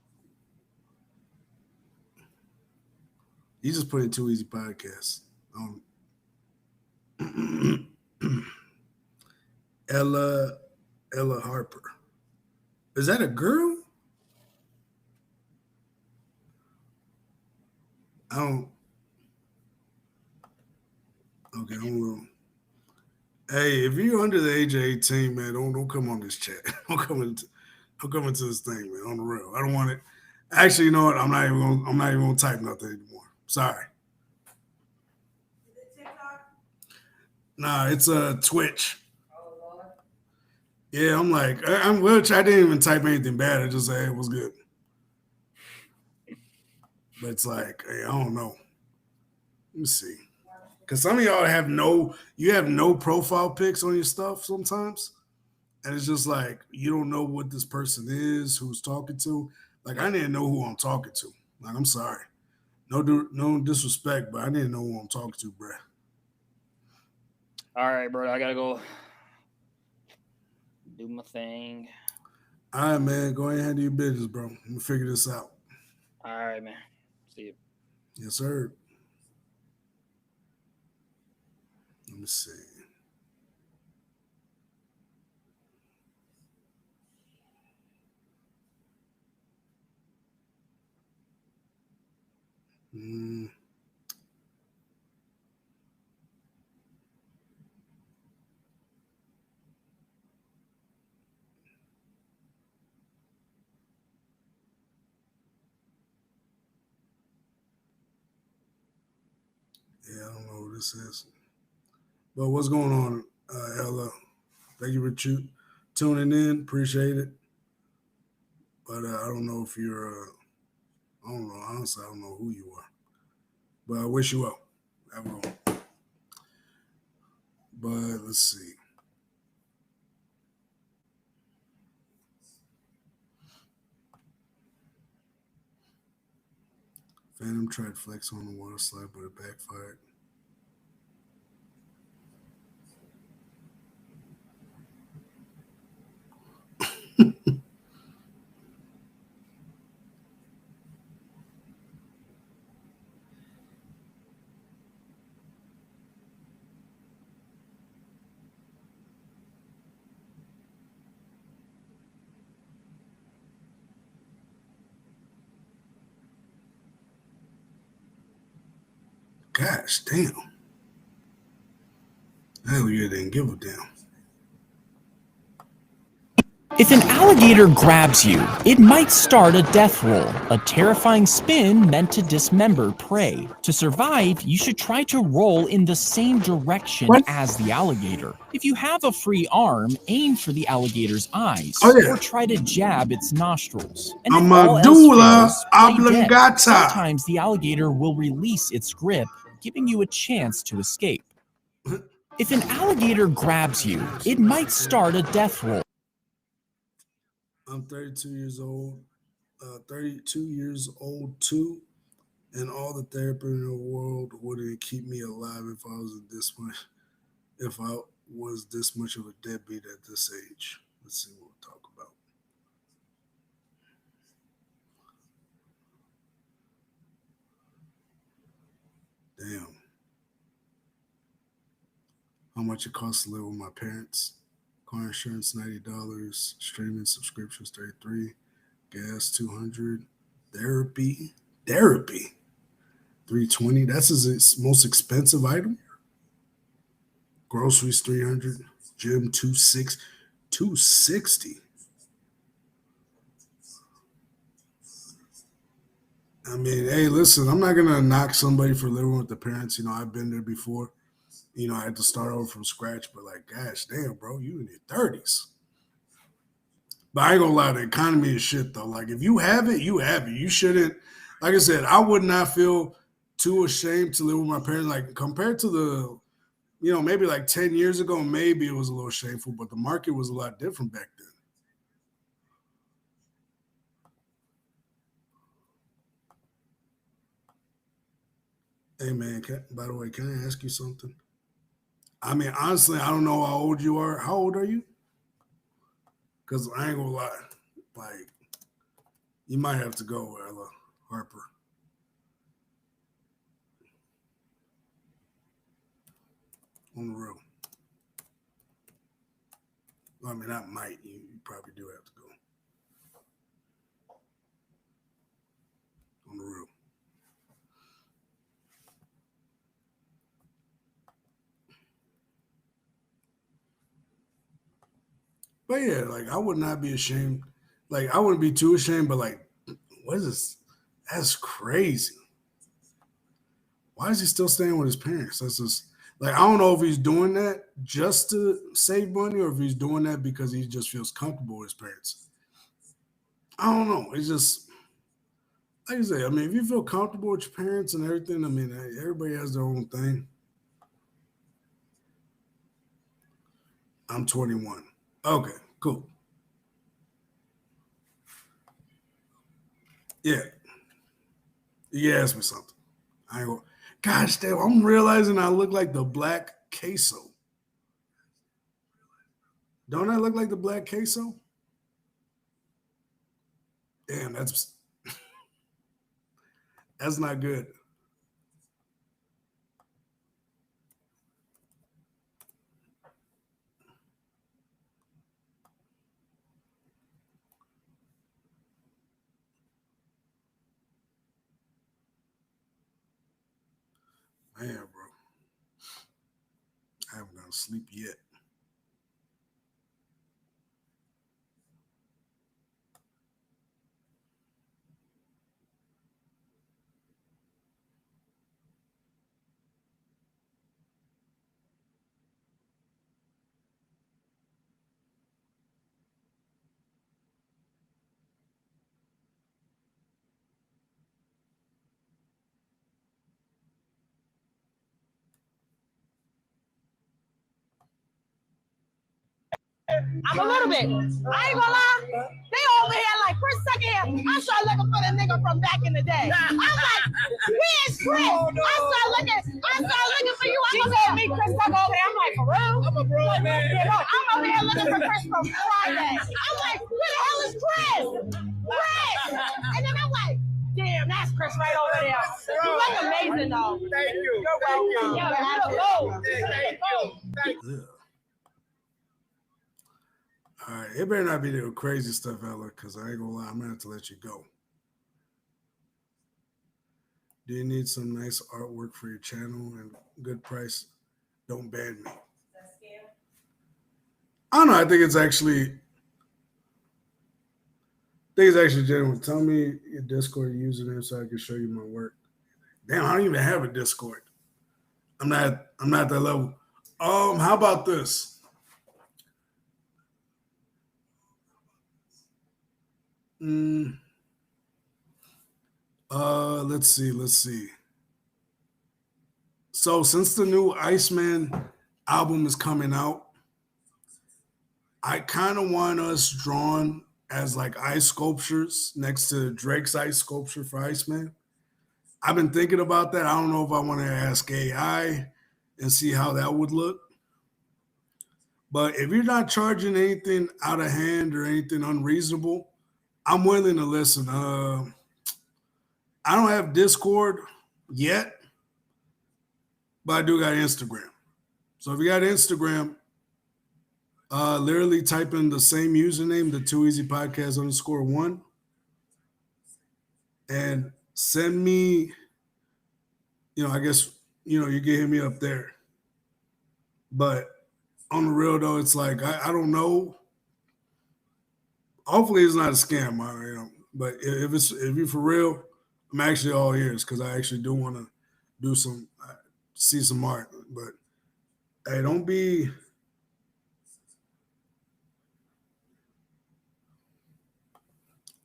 He just put in Too Easy Podcast. Ella Harper. Is that a girl? I don't. Okay, I'm wrong. Hey, if you're under the age of 18, man, don't come on this chat. Don't come into this thing, man. On the real, I don't want it. Actually, you know what? I'm not even gonna type nothing anymore. Sorry. Is it TikTok? Nah, it's Twitch. Oh Lord. Yeah, I'm like, I didn't even type anything bad. I just said it was good. But it's like, hey, I don't know. Let me see. Because some of y'all have no profile pics on your stuff sometimes. And it's just like, you don't know what this person is, who's talking to. Like, I didn't know who I'm talking to. Like, I'm sorry. No disrespect, but I didn't know who I'm talking to, bro. All right, bro. I got to go do my thing. All right, man. Go ahead and do your business, bro. I'm going to figure this out. All right, man. See you. Yes, sir. Let me see. Mm. Yeah, I don't know who this is. But what's going on, Ella? Thank you for tuning in. Appreciate it. But I don't know if you're, I don't know. Honestly, I don't know who you are. But I wish you well. Have a good one. But let's see. Phantom tried flex on the water slide, but it backfired. Gosh damn. Hell yeah, didn't give a damn. If an alligator grabs you, it might start a death roll, a terrifying spin meant to dismember prey. To survive, you should try to roll in the same direction as the alligator. If you have a free arm, aim for the alligator's eyes, or try to jab its nostrils. And if all else fails, play dead. Sometimes the alligator will release its grip, giving you a chance to escape. If an alligator grabs you, it might start a death roll. I'm 32 years old, 32 years old too, and all the therapy in the world wouldn't keep me alive if I was this much of a deadbeat at this age. Let's see what we'll talk about. Damn. How much it costs to live with my parents? Car insurance $90, streaming subscriptions $33, gas $200, therapy $320. That's his most expensive item. Groceries $300, gym $260. I mean, hey, listen, I'm not gonna knock somebody for living with the parents. You know, I've been there before. You know, I had to start over from scratch, but like, gosh damn, bro, you in your 30s. But I ain't gonna lie, the economy is shit though. Like, if you have it, you have it. You shouldn't, like I said, I would not feel too ashamed to live with my parents. Like, compared to the, you know, maybe like 10 years ago, maybe it was a little shameful, but the market was a lot different back then. Hey man, by the way, can I ask you something? I mean, honestly, I don't know how old you are. How old are you? Because I ain't gonna lie, like, you might have to go, Ella Harper. On the real. Well, I mean, I might. You probably do have to go. On the real. But yeah, like, I would not be ashamed. Like, I wouldn't be too ashamed, but like, what is this? That's crazy. Why is he still staying with his parents? That's just, like, I don't know if he's doing that just to save money or if he's doing that because he just feels comfortable with his parents. I don't know. It's just, like I say, I mean, if you feel comfortable with your parents and everything, I mean, everybody has their own thing. I'm 21. Okay, cool. Yeah. You can ask me something. I ain't gonna, gosh damn, I'm realizing I look like the black queso. Don't I look like the black queso? Damn, that's not good. Man, bro. I haven't gone to sleep yet. I'm a little bit. I ain't gonna lie. They over here like Chris second. I started looking for the nigga from back in the day. I'm like, where's Chris? I started looking for you. I'm gonna meet Chris Tuck over here. I'm like, for real? I'm a bro, man. I'm over here looking for Chris from Friday. I'm like, where the hell is Chris? Chris! And then I'm like, damn, that's Chris right over there. You look amazing though. Thank you. You're welcome. Thank you. All right, it better not be the crazy stuff, Ella, because I ain't gonna lie, I'm gonna have to let you go. Do you need some nice artwork for your channel and good price? Don't ban me. I don't know. I think it's actually genuine. Tell me your Discord username so I can show you my work. Damn, I don't even have a Discord. I'm not at that level. How about this? Let's see. So since the new Iceman album is coming out, I kind of want us drawn as like ice sculptures next to Drake's ice sculpture for Iceman. I've been thinking about that. I don't know if I want to ask AI and see how that would look. But if you're not charging anything out of hand or anything unreasonable, I'm willing to listen. I don't have Discord yet, but I do got Instagram. So if you got Instagram, literally type in the same username, the Too Easy Podcast _1, and send me, I guess, you can hit me up there. But on the real though, it's like, I don't know. Hopefully it's not a scam, but if you're for real, I'm actually all ears because I actually do want to do see some art. But hey, don't be.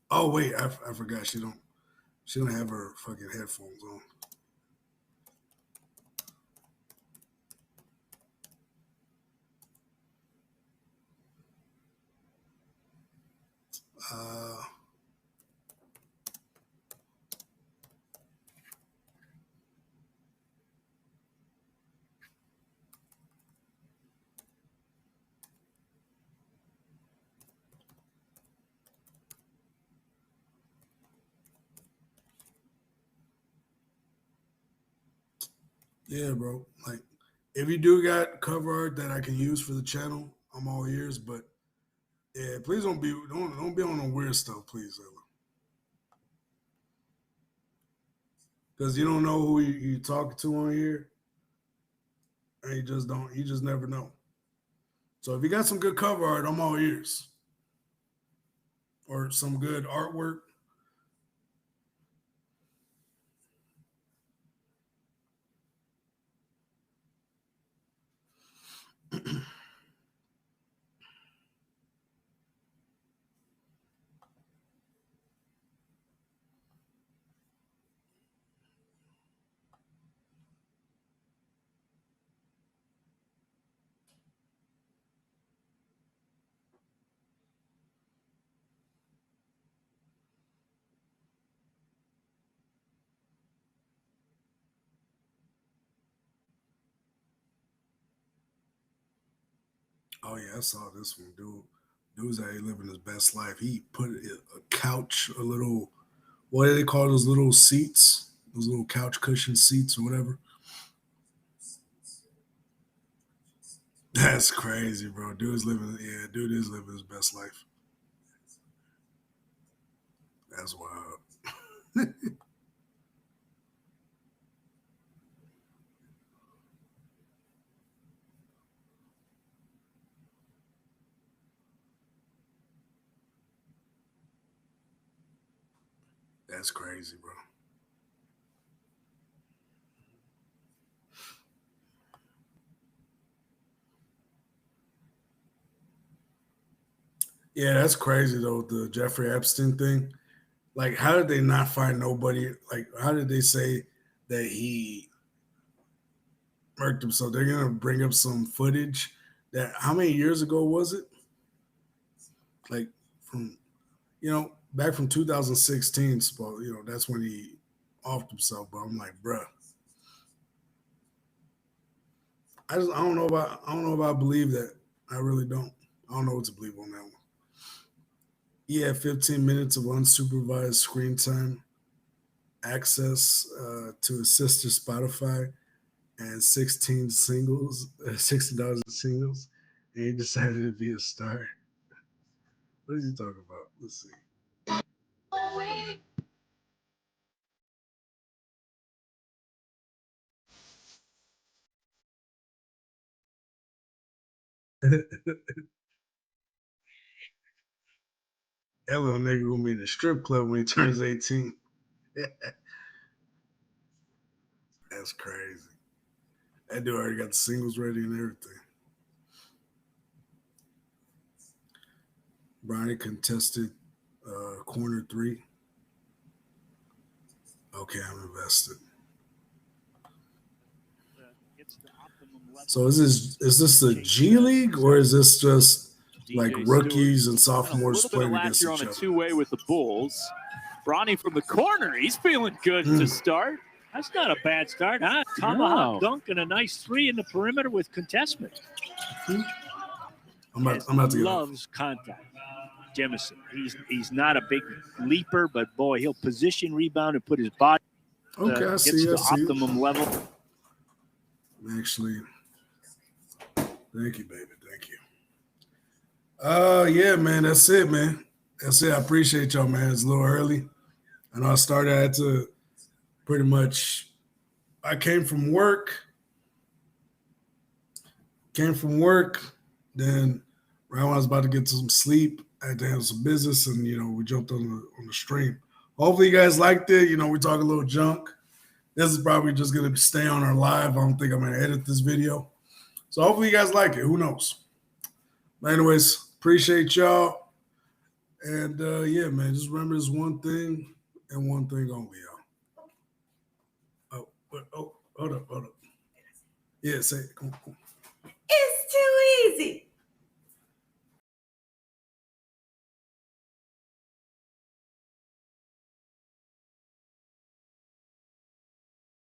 Oh wait, I forgot she don't have her fucking headphones on. Yeah, bro. Like, if you do got cover art that I can use for the channel, I'm all ears. But yeah, please don't be on no weird stuff, please, Ella. Because you don't know who you talking to on here, and you just never know. So if you got some good cover art, I'm all ears. Or some good artwork. Oh yeah, I saw this one, dude. Dude's out here living his best life. He put a couch, a little, what do they call those little seats? Those little couch cushion seats or whatever. That's crazy, bro. Dude is living his best life. That's wild. That's crazy, bro. Yeah, that's crazy though, the Jeffrey Epstein thing. Like, how did they not find nobody? Like, how did they say that he murked him? So they're gonna bring up some footage that how many years ago was it? Like from back from 2016, that's when he offed himself. But I'm like, bruh, I don't know about I believe that. I really don't. I don't know what to believe on that one. He had 15 minutes of unsupervised screen time, access to his sister Spotify, and 16 singles, $60 in singles, and he decided to be a star. What is he talking about? Let's see. That little nigga gonna be in the strip club when he turns 18. That's crazy. That dude already got the singles ready and everything. Bronny contested corner 3. Okay, I'm invested. So is this the G League or is this just like rookies and sophomores playing against each other? A little bit of last year on a two-way with the Bulls. Bronny from the corner, he's feeling good to start. That's not a bad start, huh? Tomahawk dunk and a nice 3 in the perimeter with contestment. I'm about to get loves contact. Jemison. He's not a big leaper, but boy, he'll position, rebound, and put his body gets to the optimum level. Actually, thank you, baby. Thank you. Yeah, man, that's it, man. That's it. I appreciate y'all, man. It's a little early. I know I had to pretty much, I came from work, then right when I was about to get some sleep, I had to have some business, and we jumped on the stream. Hopefully you guys liked it. We talk a little junk. This is probably just gonna stay on our live. I don't think I'm gonna edit this video. So hopefully you guys like it. Who knows? But anyways, appreciate y'all. And yeah, man, just remember this one thing and one thing only, y'all. Oh, hold up. Yeah, say it. Come on.